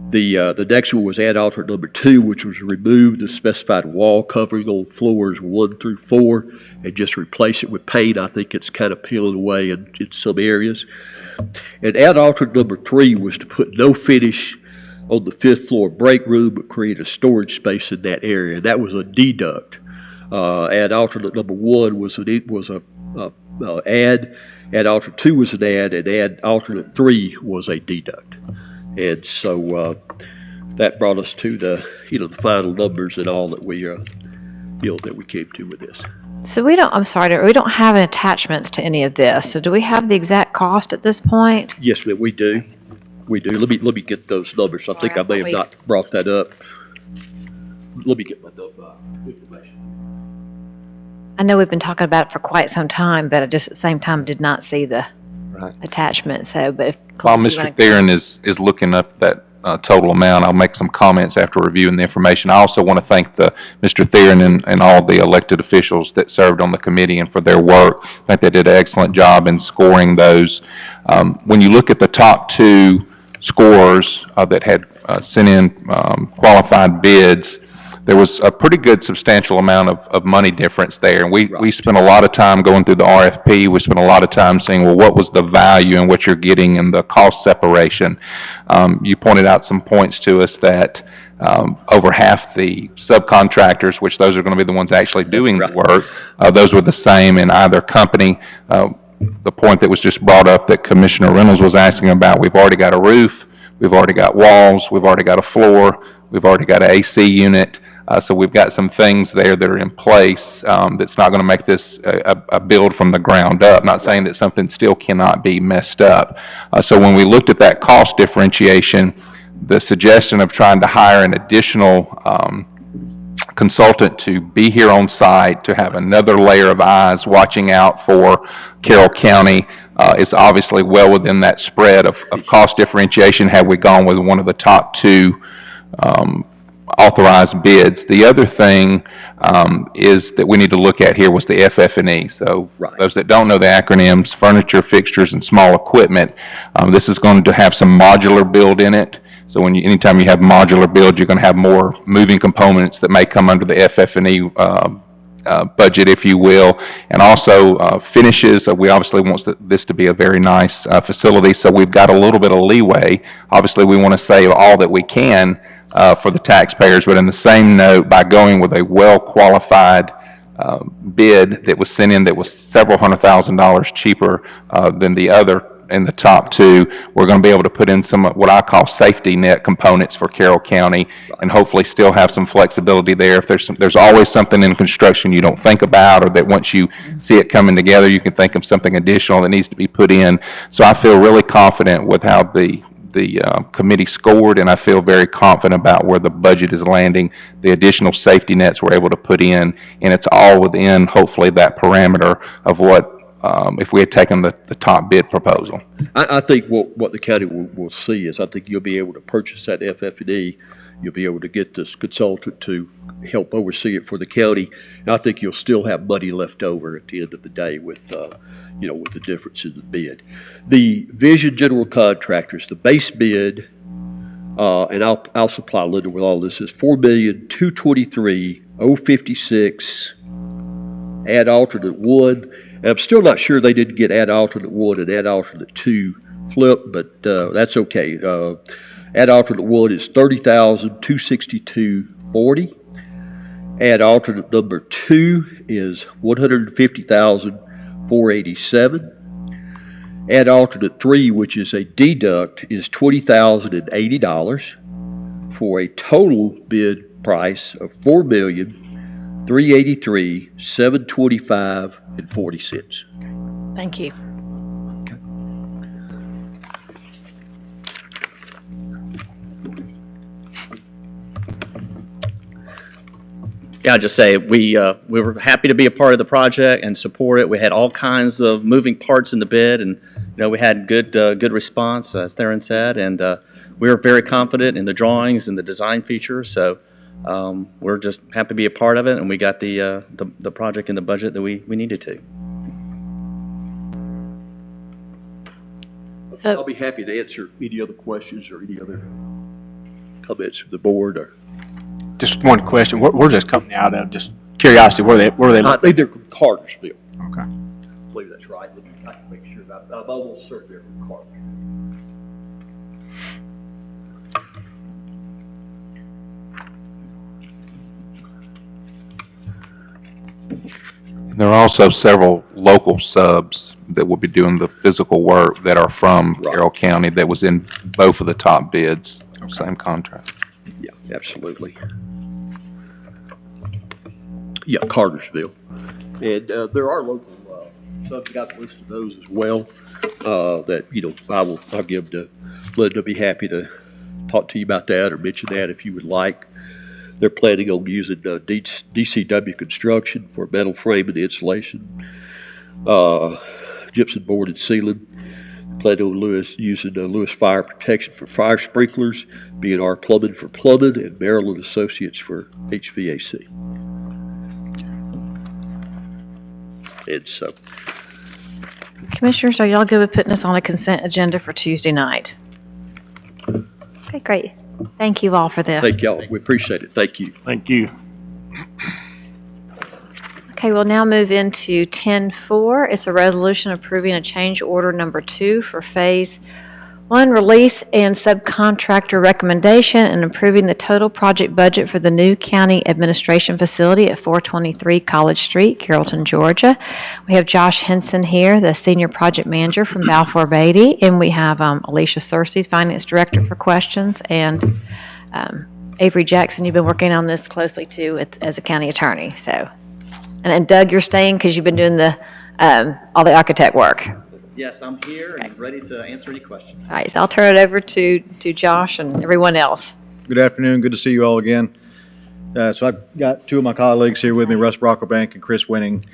The next one was add alternate number 2, which was remove the specified wall covering on floors 1 through 4 and just replace it with paint. I think it's kind of peeling away in some areas. And add alternate number 3 was to put no finish on the 5th floor break room, but create a storage space in that area. That was a deduct. Add alternate number 1 was a add. Add alternate 2 was an add, and add alternate 3 was a deduct. And so that brought us to the final numbers and all that we deal that we came to with this. So we don't, I'm sorry, we don't have attachments to any of this. So do we have the exact cost at this point? Yes, ma'am, we do. We do. Let me get those numbers. I think I may have not brought that up. Let me get my information. I know we've been talking about it for quite some time, but I just at the same time did not see the Right. attachment. So, but if While you Mr. wanna- Theron is looking up that total amount, I'll make some comments after reviewing the information. I also want to thank Mr. Theron and all the elected officials that served on the committee and for their work. I think they did an excellent job in scoring those. When you look at the top two scorers that had sent in qualified bids, there was a pretty good substantial amount of money difference there. And we spent a lot of time going through the RFP. We spent a lot of time saying, well, what was the value and what you're getting and the cost separation? You pointed out some points to us that over half the subcontractors, which those are going to be the ones actually doing the work, those were the same in either company. The point that was just brought up that Commissioner Reynolds was asking about, we've already got a roof, we've already got walls, we've already got a floor, we've already got an AC unit. So we've got some things there that are in place that's not going to make this a build from the ground up. Not saying that something still cannot be messed up. So when we looked at that cost differentiation, the suggestion of trying to hire an additional consultant to be here on site, to have another layer of eyes watching out for Carroll County is obviously well within that spread of cost differentiation had we gone with one of the top two authorized bids. The other thing is that we need to look at here was the FF&E. So those that don't know the acronyms, furniture, fixtures, and small equipment, this is going to have some modular build in it. So anytime you have modular build, you're going to have more moving components that may come under the FF&E budget, if you will, and also finishes. We obviously want this to be a very nice facility, so we've got a little bit of leeway. Obviously, we want to save all that we can for the taxpayers, but in the same note, by going with a well-qualified bid that was sent in that was several $100,000 cheaper than the other in the top two, we're going to be able to put in some what I call safety net components for Carroll County, and hopefully still have some flexibility there. If there's always something in construction you don't think about, or that once you see it coming together, you can think of something additional that needs to be put in. So I feel really confident with how the committee scored, and I feel very confident about where the budget is landing, the additional safety nets we're able to put in, and it's all within, hopefully, that parameter of what if we had taken the top bid proposal. I think what the county will see is, I think you'll be able to purchase that FF&E. You'll be able to get this consultant to help oversee it for the county. And I think you'll still have money left over at the end of the day with, with the difference in the bid. The Vision General Contractors, the base bid, and I'll supply Linda with all this, is $4,223,056. Add alternate 1. And I'm still not sure they didn't get add alternate 1 and add alternate 2 flip, but that's okay. Add alternate 1 is $30,262.40. Add alternate number 2 is $150,487. Add alternate 3, which is a deduct, is $20,080 for a total bid price of $4,383,725.40. Thank you. Yeah, I'll just say we were happy to be a part of the project and support it. We had all kinds of moving parts in the bid, and we had good response, as Theron said, and we were very confident in the drawings and the design features. So we're just happy to be a part of it, and we got the project in the budget that we needed to. So, I'll be happy to answer any other questions or any other comments from the board. Or just one question. Where's this company out of? Just curiosity. Where they? I think they're from Cartersville. Okay. I believe that's right. I can make sure about that. I'm almost certain they're from Cartersville. There are also several local subs that will be doing the physical work that are from Carroll County that was in both of the top bids, same contract. Yeah, absolutely. yeah, Cartersville. And there are local subs, got a list of those as well, that, I'll give to Linda. I'll be happy to talk to you about that or mention that if you would like. They're planning on using DCW construction for metal frame and the insulation, gypsum board and ceiling. Planning on using Lewis Fire Protection for fire sprinklers, B&R Plumbing for plumbing, and Maryland Associates for HVAC. And so, Commissioners, are y'all good with putting this on a consent agenda for Tuesday night? Okay, great. Thank you all for this. thank y'all. We appreciate it. Thank you. Thank you. Okay, we'll now move into 10-4. It's a resolution approving a change order number 2 for Phase 1 release and subcontractor recommendation and approving the total project budget for the new county administration facility at 423 College Street, Carrollton, Georgia. We have Josh Henson here, the senior project manager from Balfour Beatty, and we have Alicia Searcy, finance director, for questions, and Avery Jackson, you've been working on this closely too as a county attorney. So, and Doug, you're staying because you've been doing the all the architect work. Yes, I'm here and ready to answer any questions. All right, so I'll turn it over to Josh and everyone else. Good afternoon. Good to see you all again. So I've got two of my colleagues here with me, Russ Brocklebank and Chris Winning.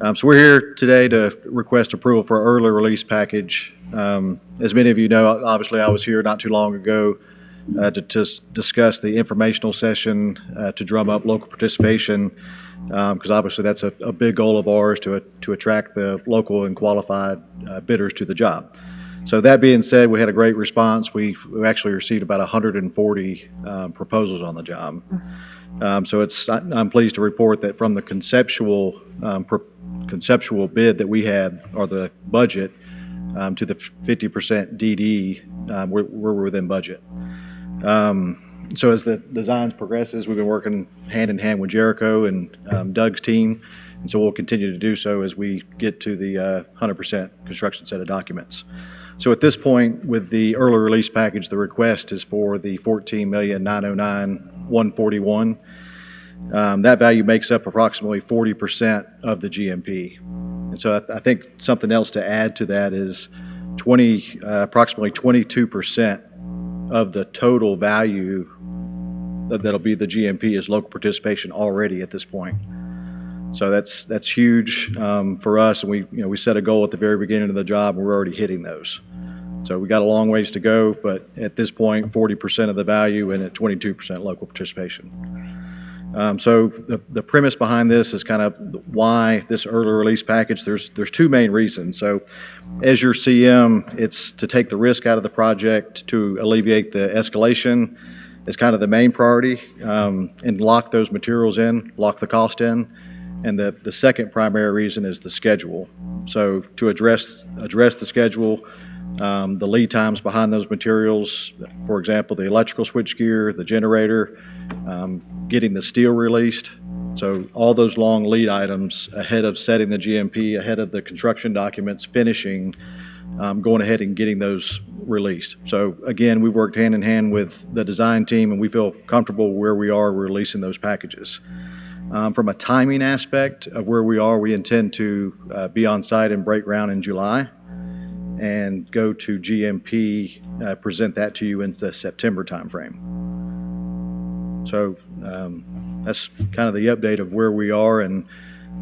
So we're here today to request approval for an early release package. As many of you know, obviously I was here not too long ago to discuss the informational session to drum up local participation, because obviously that's a big goal of ours to attract the local and qualified bidders to the job. So that being said, we had a great response. We actually received about 140 proposals on the job. So I'm pleased to report that from the conceptual bid that we had, or the budget, to the 50% DD, we're within budget. So as the designs progresses, we've been working hand in hand with Jericho and Doug's team, and so we'll continue to do so as we get to the 100% construction set of documents. So at this point, with the early release package, the request is for the $14,909,141. That value makes up approximately 40% of the GMP. And so I think something else to add to that is approximately 22% of the total value that'll be the GMP is local participation already at this point. So that's huge for us, and we set a goal at the very beginning of the job, and we're already hitting those. So we got a long ways to go, but at this point, 40% of the value and at 22% local participation. So the premise behind this is kind of why this early release package. There's two main reasons. So as your CM, it's to take the risk out of the project, to alleviate the escalation is kind of the main priority, and lock those materials in, lock the cost in. And the second primary reason is the schedule. So to address the schedule, the lead times behind those materials, for example, the electrical switchgear, the generator, getting the steel released. So all those long lead items ahead of setting the GMP, ahead of the construction documents finishing, going ahead and getting those released. So again, we worked hand in hand with the design team, and we feel comfortable where we are releasing those packages. From a timing aspect of where we are, we intend to be on site and break ground in July and go to GMP, present that to you in the September timeframe. So that's kind of the update of where we are and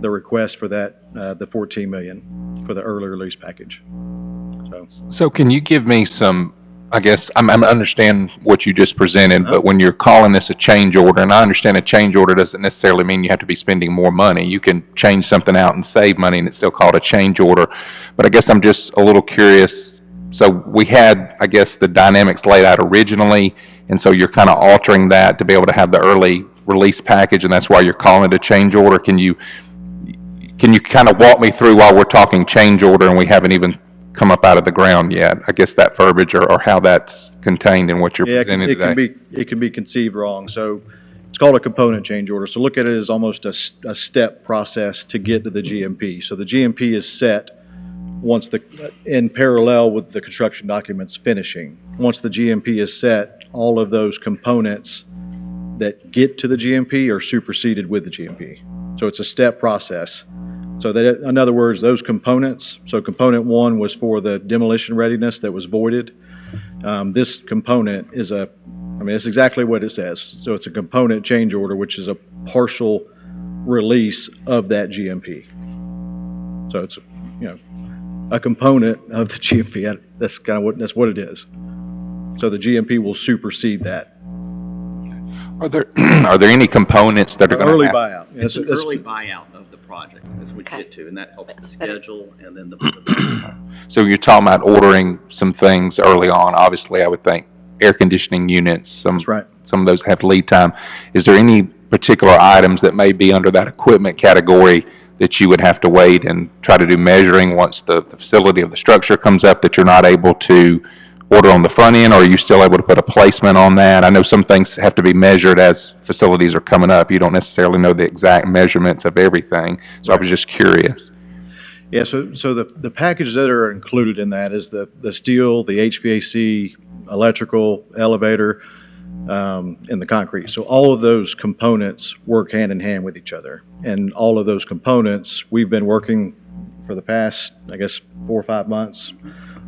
the request for that, the $14 million for the early release package. So can you give me some, I guess, I understand what you just presented, but when you're calling this a change order, and I understand a change order doesn't necessarily mean you have to be spending more money. You can change something out and save money, and it's still called a change order. But I guess I'm just a little curious. So we had, I guess, the dynamics laid out originally, and so you're kind of altering that to be able to have the early release package, and that's why you're calling it a change order. Can you kind of walk me through while we're talking change order and we haven't even come up out of the ground yet? I guess that verbiage or how that's contained in what you're presenting today. It can be conceived wrong. So it's called a component change order. So look at it as almost a step process to get to the GMP. So the GMP is set once in parallel with the construction documents finishing. Once the GMP is set, all of those components that get to the GMP are superseded with the GMP. So it's a step process. So that, in other words, those components, so component one was for the demolition readiness that was voided. This component is it's exactly what it says. So it's a component change order, which is a partial release of that GMP. So it's, a component of the GMP. That's kind of that's what it is. So the GMP will supersede that. Are there any components that are going to Early buyout. It's an early buyout of the project, as we get to, and that helps the schedule and then the. So you're talking about ordering some things early on. Obviously, I would think air conditioning units. That's right. Some of those have lead time. Is there any particular items that may be under that equipment category that you would have to wait and try to do measuring once the facility of the structure comes up that you're not able to order on the front end, or are you still able to put a placement on that? I know some things have to be measured as facilities are coming up. You don't necessarily know the exact measurements of everything, so I was just curious. Yeah, so the packages that are included in that is the steel, the HVAC, electrical, elevator, and the concrete. So all of those components work hand in hand with each other. And all of those components, we've been working for the past, 4 or 5 months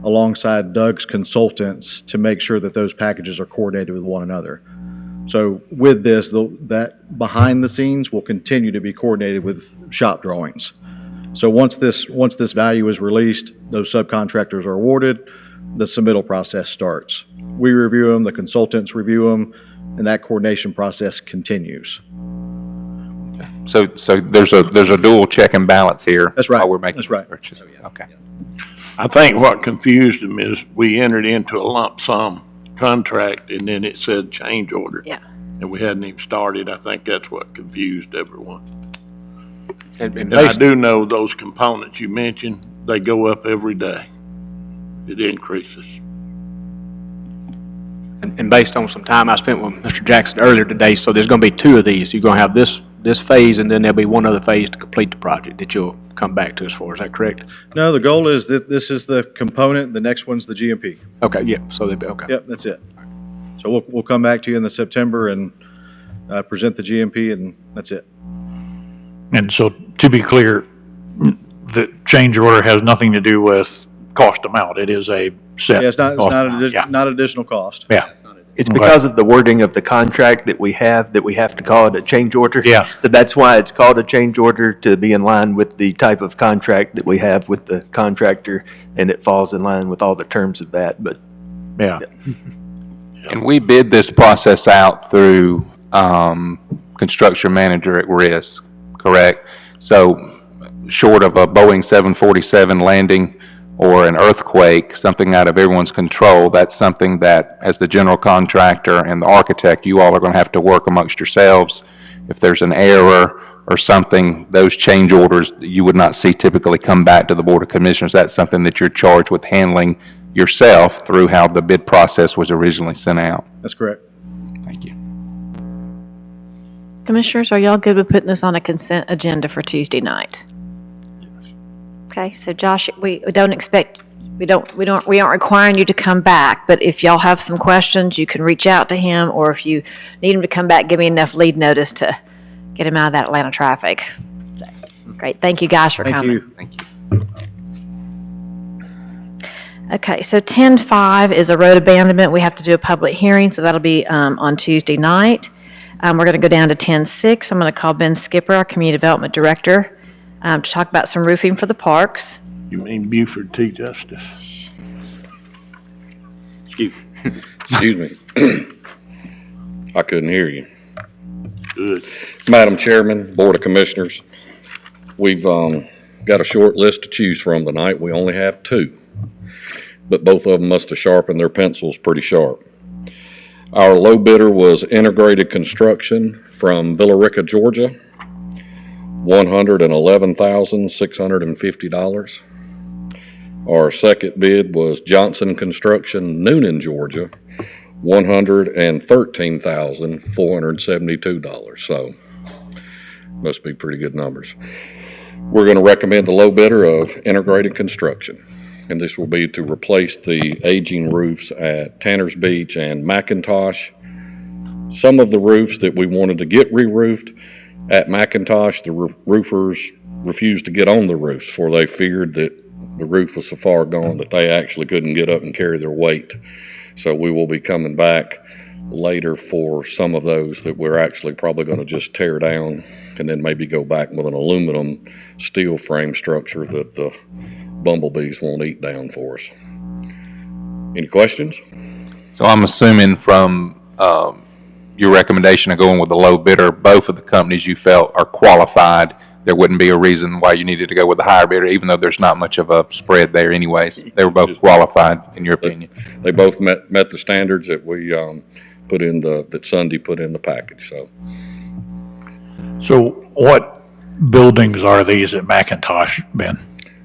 alongside Doug's consultants to make sure that those packages are coordinated with one another. So with this, that behind the scenes will continue to be coordinated with shop drawings. So once this value is released, those subcontractors are awarded, the submittal process starts. We review them, the consultants review them, and that coordination process continues. So there's a dual check and balance here. That's right. While we're making That's right. purchases. Okay. I think what confused them is we entered into a lump sum contract and then it said change order. Yeah. And we hadn't even started. I think that's what confused everyone. And I do know those components you mentioned, they go up every day. It increases. And based on some time I spent with Mr. Jackson earlier today, so there's gonna be 2 of these. You're gonna have this phase, and then there'll be one other phase to complete the project that you'll come back to us for. Is that correct? No, the goal is that this is the component, the next one's the GMP. Okay, yeah, so they'll be, okay. Yep, that's it. So we'll come back to you in the September and present the GMP, and that's it. And so, to be clear, the change order has nothing to do with cost amount. It is a set. Yeah, it's not cost amount. Yeah. not additional cost. Yeah. It's Okay. because of the wording of the contract that we have to call it a change order. Yeah. So that's why it's called a change order, to be in line with the type of contract that we have with the contractor, and it falls in line with all the terms of that, but. Yeah. And we bid this process out through construction manager at risk, correct? So short of a Boeing 747 landing or an earthquake, something out of everyone's control, that's something that, as the general contractor and the architect, you all are going to have to work amongst yourselves. If there's an error or something, those change orders you would not see typically come back to the Board of Commissioners. That's something that you're charged with handling yourself through how the bid process was originally sent out. That's correct. Thank you. Commissioners, are y'all good with putting this on a consent agenda for Tuesday night? Okay, so Josh, we aren't requiring you to come back, but if y'all have some questions, you can reach out to him, or if you need him to come back, give me enough lead notice to get him out of that Atlanta traffic. Great, thank you guys for coming. Thank you. Okay, so 10-5 is a road abandonment. We have to do a public hearing, so that'll be on Tuesday night. We're going to go down to 10-6. I'm going to call Ben Skipper, our Community Development Director, to talk about some roofing for the parks. You mean Buford T. Justice? Excuse me. I couldn't hear you. Good. Madam Chairman, Board of Commissioners, we've got a short list to choose from tonight. We only have 2, but both of them must have sharpened their pencils pretty sharp. Our low bidder was Integrated Construction from Villa Rica, Georgia, $111,650. Our second bid was Johnson Construction, Noonan, Georgia, $113,472. So, must be pretty good numbers. We're going to recommend the low bidder of Integrated Construction, and this will be to replace the aging roofs at Tanner's Beach and McIntosh. Some of the roofs that we wanted to get re-roofed At McIntosh, the roofers refused to get on the roofs, for they feared that the roof was so far gone that they actually couldn't get up and carry their weight. So we will be coming back later for some of those that we're actually probably going to just tear down and then maybe go back with an aluminum steel frame structure that the bumblebees won't eat down for us. Any questions? So I'm assuming from your recommendation of going with the low bidder, both of the companies you felt are qualified. There wouldn't be a reason why you needed to go with the higher bidder, even though there's not much of a spread there anyways. They were both qualified, in your opinion. They both met the standards that we put in that Sunday put in the package. So what buildings are these at McIntosh, Ben?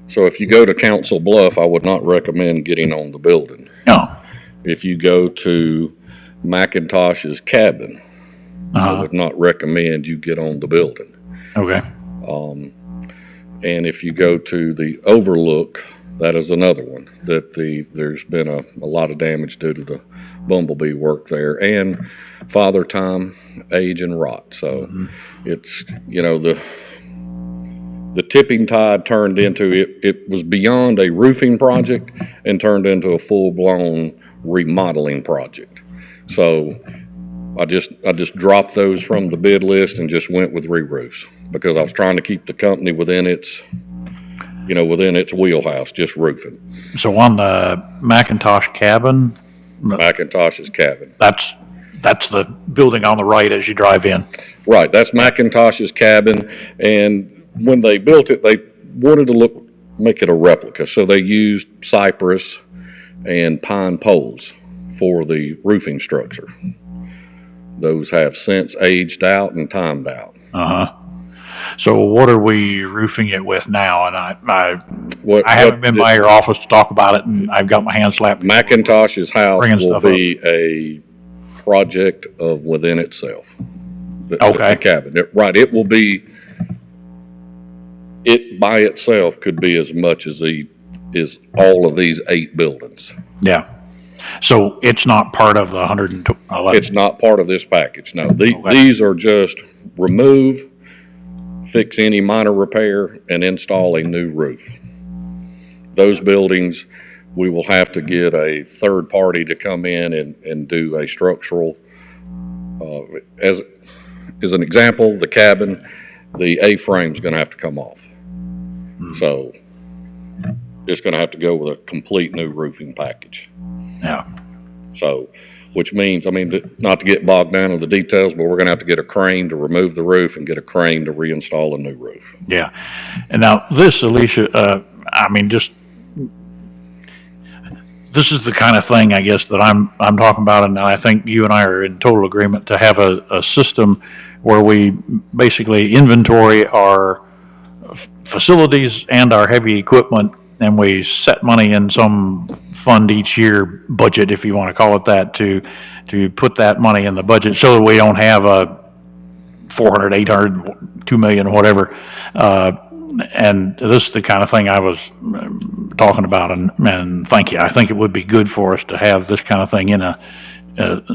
So if you go to Council Bluff, I would not recommend getting on the building. No. If you go to McIntosh's cabin, I would not recommend you get on the building. Okay. And if you go to the Overlook, that is another one that there's been a lot of damage due to the bumblebee work there and father time, age, and rot. So it's, you know, the tipping tide turned into it was beyond a roofing project and turned into a full-blown remodeling project. So I just dropped those from the bid list and just went with re-roofs because I was trying to keep the company within its wheelhouse, just roofing. So on the McIntosh cabin? McIntosh's cabin. That's the building on the right as you drive in. Right, that's McIntosh's cabin, and when they built it, they wanted to make it a replica, so they used cypress and pine poles for the roofing structure. Those have since aged out and timed out. So what are we roofing it with now? And I haven't been by your office to talk about it, and I've got my hands slapped. McIntosh's house will be a project of within itself. The cabin. It will be. It by itself could be as much as all of these 8 buildings. Yeah. So it's not part of the 111? It's not part of this package, no. These are just remove, fix any minor repair, and install a new roof. Those buildings, we will have to get a third party to come in and do a structural. As an example, the cabin, the A-frame's going to have to come off. So it's going to have to go with a complete new roofing package. Yeah. So, which means, I mean, not to get bogged down in the details, but we're going to have to get a crane to remove the roof and get a crane to reinstall a new roof. Yeah. And now this, Alicia, this is the kind of thing, I guess, that I'm talking about, and I think you and I are in total agreement to have a system where we basically inventory our facilities and our heavy equipment, and we set money in some fund each year, budget, if you want to call it that, to put that money in the budget so that we don't have a 400, 800, 2 million, whatever. And this is the kind of thing I was talking about, and thank you. I think it would be good for us to have this kind of thing in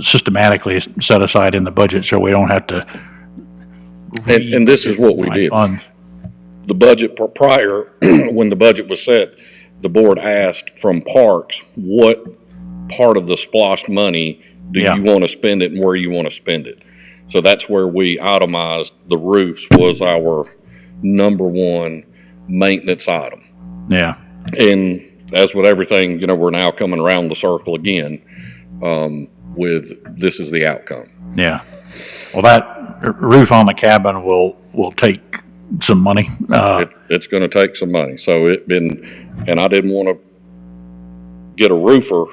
systematically set aside in the budget so we don't have to. And this is what we did. The budget prior, when the budget was set, the board asked from Parks, what part of the splosh money do you want to spend it and where you want to spend it? So that's where we itemized the roofs was our number one maintenance item. Yeah. And as with everything, we're now coming around the circle again with this is the outcome. Yeah. Well, that roof on the cabin will take some money. It's going to take some money. So and I didn't want to get a roofer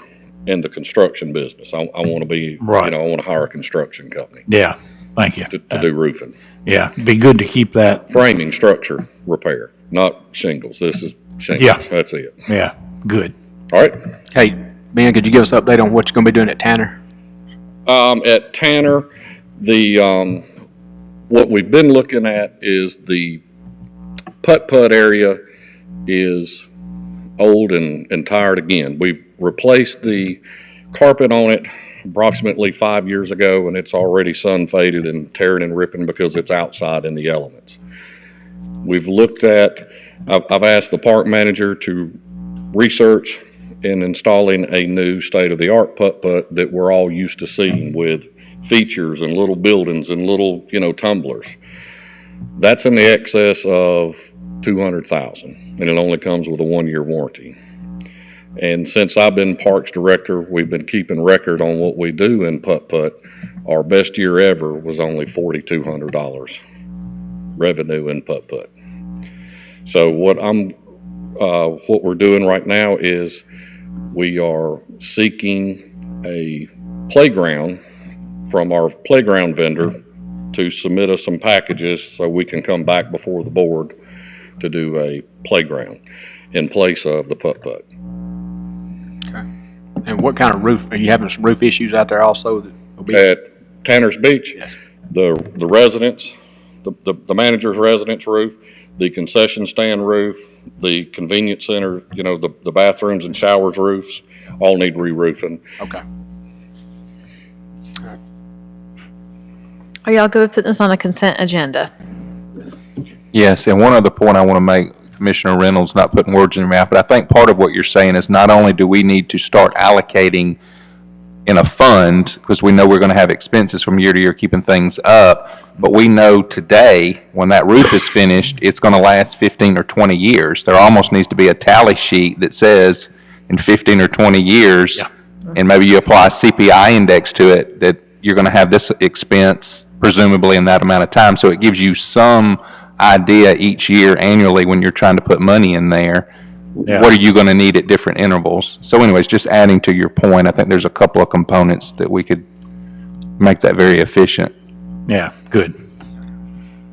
in the construction business. I want to be, right. I want to hire a construction company. Yeah. Thank you. To do roofing. Yeah. It'd be good to keep that. Framing structure repair, not shingles. This is shingles. Yeah. That's it. Yeah. Good. All right. Hey, Ben, could you give us an update on what you're going to be doing at Tanner? At Tanner, what we've been looking at is the putt-putt area is old and tired again. We've replaced the carpet on it approximately 5 years ago, and it's already sun faded and tearing and ripping because it's outside in the elements. We've looked at, I've asked the park manager to research in installing a new state-of-the-art putt-putt that we're all used to seeing with features and little buildings and little, tumblers. That's in the excess of $200,000, and it only comes with a 1-year warranty. And since I've been Parks Director, we've been keeping record on what we do in putt-putt. Our best year ever was only $4,200 revenue in putt-putt. So what we're doing right now is we are seeking a playground from our playground vendor to submit us some packages so we can come back before the board to do a playground in place of the putt-putt. Okay. And what kind of roof, are you having some roof issues out there also? At Tanner's Beach, yes. the residence, the manager's residence roof, the concession stand roof, the convenience center, the bathrooms and showers roofs, all need re-roofing. Okay. Are y'all good with putting this on a consent agenda? Yes, and one other point I want to make, Commissioner Reynolds, not putting words in your mouth, but I think part of what you're saying is not only do we need to start allocating in a fund, because we know we're going to have expenses from year to year keeping things up, but we know today, when that roof is finished, it's going to last 15 or 20 years. There almost needs to be a tally sheet that says in 15 or 20 years, and maybe you apply a CPI index to it, that you're going to have this expense presumably in that amount of time. So it gives you some idea each year annually when you're trying to put money in there. Yeah. What are you going to need at different intervals? So anyways, just adding to your point, I think there's a couple of components that we could make that very efficient. Yeah, good.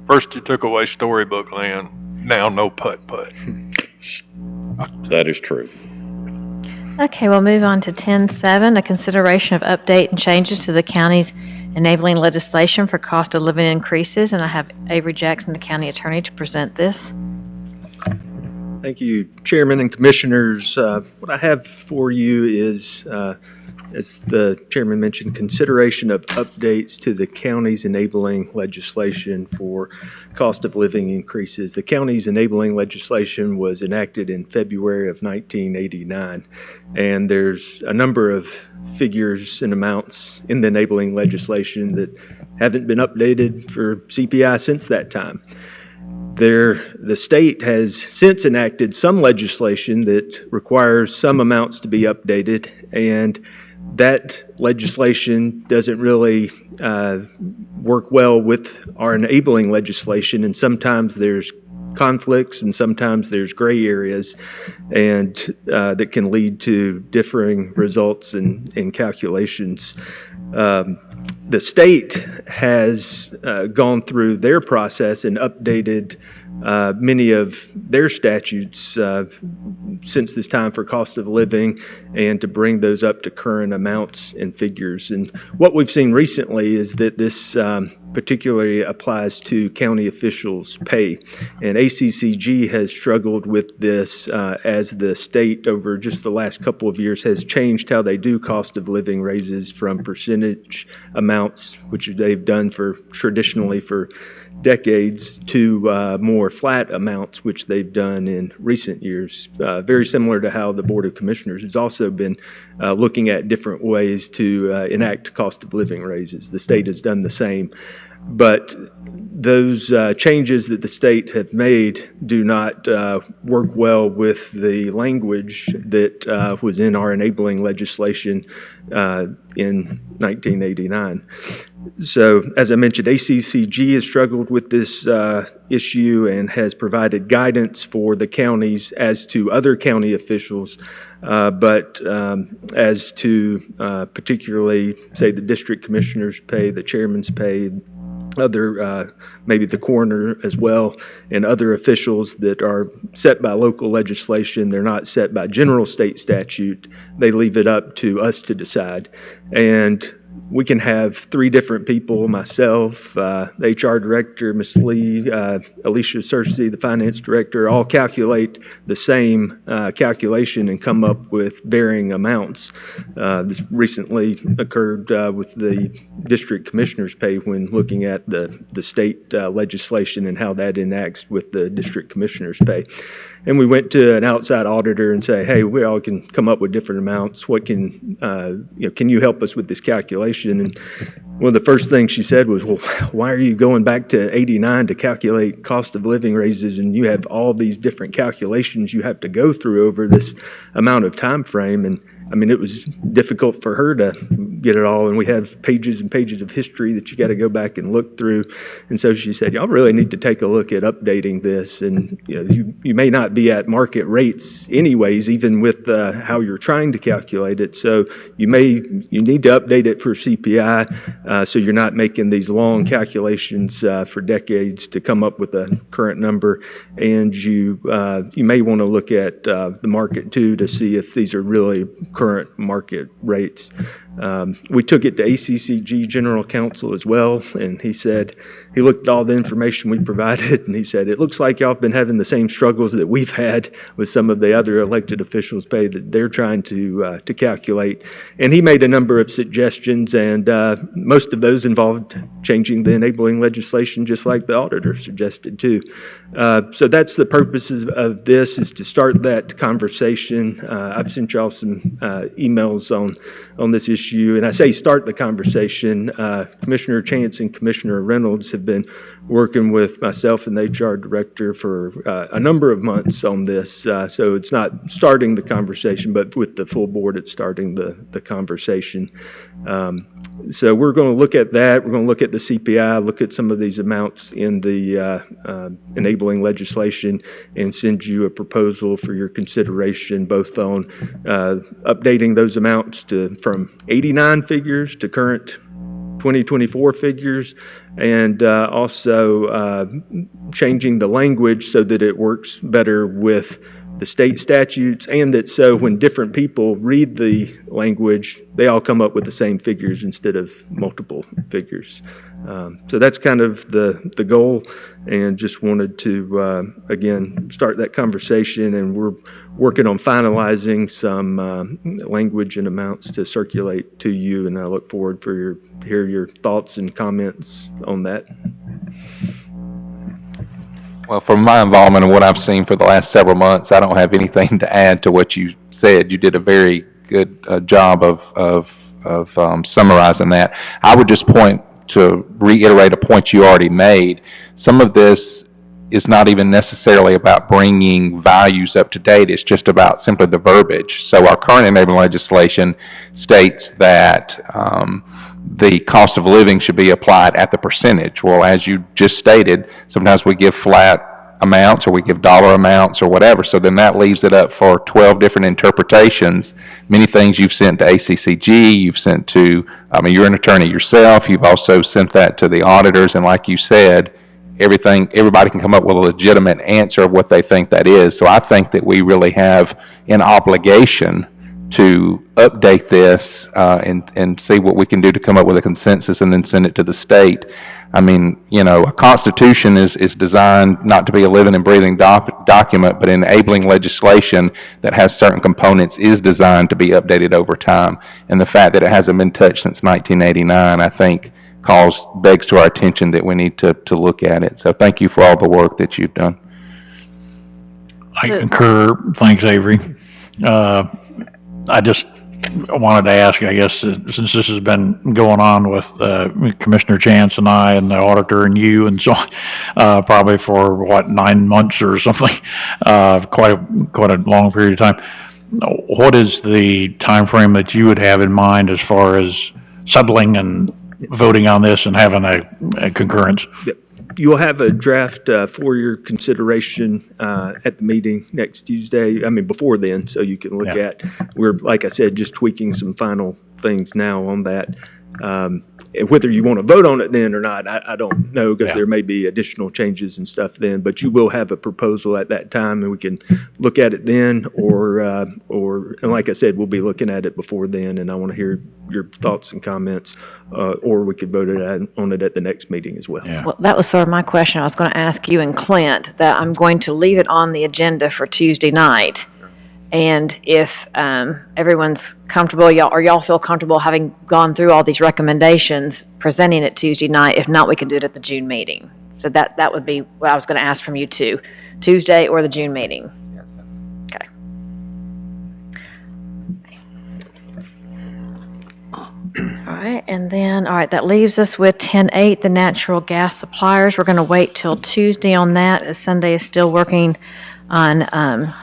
First you took away storybook land, now no putt-putt. That is true. Okay, we'll move on to 10.7, a consideration of update and changes to the county's enabling legislation for cost of living increases, and I have Avery Jackson, the county attorney, to present this. Thank you, Chairman and Commissioners. What I have for you is, as the Chairman mentioned, consideration of updates to the county's enabling legislation for cost of living increases. The county's enabling legislation was enacted in February of 1989, and there's a number of figures and amounts in the enabling legislation that haven't been updated for CPI since that time. The state has since enacted some legislation that requires some amounts to be updated, and that legislation doesn't really work well with our enabling legislation, and sometimes there's conflicts and sometimes there's gray areas, and that can lead to differing results in calculations. The state has gone through their process and updated many of their statutes since this time for cost of living, and to bring those up to current amounts and figures. And what we've seen recently is that this particularly applies to county officials' pay. And ACCG has struggled with this as the state over just the last couple of years has changed how they do cost of living raises from percentage amounts, which they've done traditionally for decades, to more flat amounts, which they've done in recent years. Very similar to how the Board of Commissioners has also been looking at different ways to enact cost of living raises. The state has done the same. But those changes that the state have made do not work well with the language that was in our enabling legislation in 1989. So, as I mentioned, ACCG has struggled with this issue and has provided guidance for the counties as to other county officials, but as to particularly, say, the district commissioner's pay, the chairman's pay, other, maybe the coroner as well, and other officials that are set by local legislation. They're not set by general state statute. They leave it up to us to decide. And we can have three different people, myself, the HR director, Ms. Lee, Alicia Cersei, the finance director, all calculate the same calculation and come up with varying amounts. This recently occurred with the district commissioner's pay when looking at the state legislation and how that enacts with the district commissioner's pay. And we went to an outside auditor and say, hey, we all can come up with different amounts. What can, can you help us with this calculation? And one of the first things she said was, well, why are you going back to 89 to calculate cost of living raises, and you have all these different calculations you have to go through over this amount of time frame? And I mean, it was difficult for her to get it all, and we have pages and pages of history that you got to go back and look through. And so she said, y'all really need to take a look at updating this. And you may not be at market rates anyways, even with how you're trying to calculate it. So you need to update it for CPI, so you're not making these long calculations for decades to come up with a current number. And you may want to look at the market too to see if these are really current market rates. We took it to ACCG General Counsel as well, and he said, he looked at all the information we provided, and he said, it looks like y'all have been having the same struggles that we've had with some of the other elected officials' pay that they're trying to calculate. And he made a number of suggestions, and most of those involved changing the enabling legislation, just like the auditor suggested too. So that's the purposes of this, is to start that conversation. I've sent y'all some emails on this issue, and I say start the conversation. Commissioner Chance and Commissioner Reynolds have been working with myself and the HR director for a number of months on this, so it's not starting the conversation, but with the full board it's starting the conversation. So we're going to look at that. We're going to look at the CPI, look at some of these amounts in the enabling legislation, and send you a proposal for your consideration, both on updating those amounts from 89 figures to current 2024 figures, and also changing the language so that it works better with the state statutes, and that so when different people read the language, they all come up with the same figures instead of multiple figures. So that's kind of the goal, and just wanted to, again, start that conversation, and we're working on finalizing some language and amounts to circulate to you, and I look forward to hear your thoughts and comments on that. Well, from my involvement and what I've seen for the last several months, I don't have anything to add to what you said. You did a very good job of summarizing that. I would just point to reiterate a point you already made. Some of this is not even necessarily about bringing values up to date. It's just about simply the verbiage. So our current enabling legislation states that the cost of living should be applied at the percentage. Well, as you just stated, sometimes we give flat amounts or we give dollar amounts or whatever. So then that leaves it up for 12 different interpretations. Many things you've sent to ACCG, you've sent to, you're an attorney yourself, you've also sent that to the auditors, and like you said, everybody can come up with a legitimate answer of what they think that is. So I think that we really have an obligation to update this and see what we can do to come up with a consensus and then send it to the state. I mean, a constitution is designed not to be a living and breathing document, but enabling legislation that has certain components is designed to be updated over time. And the fact that it hasn't been touched since 1989, I think, begs to our attention that we need to look at it. So thank you for all the work that you've done. I concur. Thanks, Avery. I just wanted to ask, I guess, since this has been going on with Commissioner Chance and I and the auditor and you and so on, probably for, 9 months or something, quite a long period of time. What is the time frame that you would have in mind as far as settling and voting on this and having a concurrence? Yep. You'll have a draft for your consideration at the meeting next Tuesday. Before then, so you can look at. We're, like I said, just tweaking some final things now on that. whether you want to vote on it then or not, I don't know, because Yeah. there may be additional changes and stuff then, but you will have a proposal at that time, and we can look at it then, or, and like I said, we'll be looking at it before then, and I want to hear your thoughts and comments, or we could vote on it at the next meeting as well. Well, that was sort of my question. I was going to ask you and Clint that I'm going to leave it on the agenda for Tuesday night. And if everyone's comfortable, y'all feel comfortable having gone through all these recommendations, presenting it Tuesday night. If not, we can do it at the June meeting. So that would be what I was going to ask from you too, Tuesday or the June meeting. Okay. All right, and then, all right, that leaves us with 10-8, the natural gas suppliers. We're going to wait till Tuesday on that, as Sunday is still working on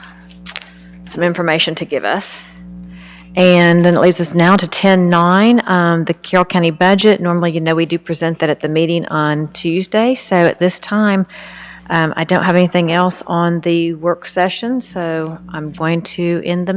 some information to give us. And then it leaves us now to 10-9, the Carroll County budget. Normally, we do present that at the meeting on Tuesday. So at this time, I don't have anything else on the work session, so I'm going to end the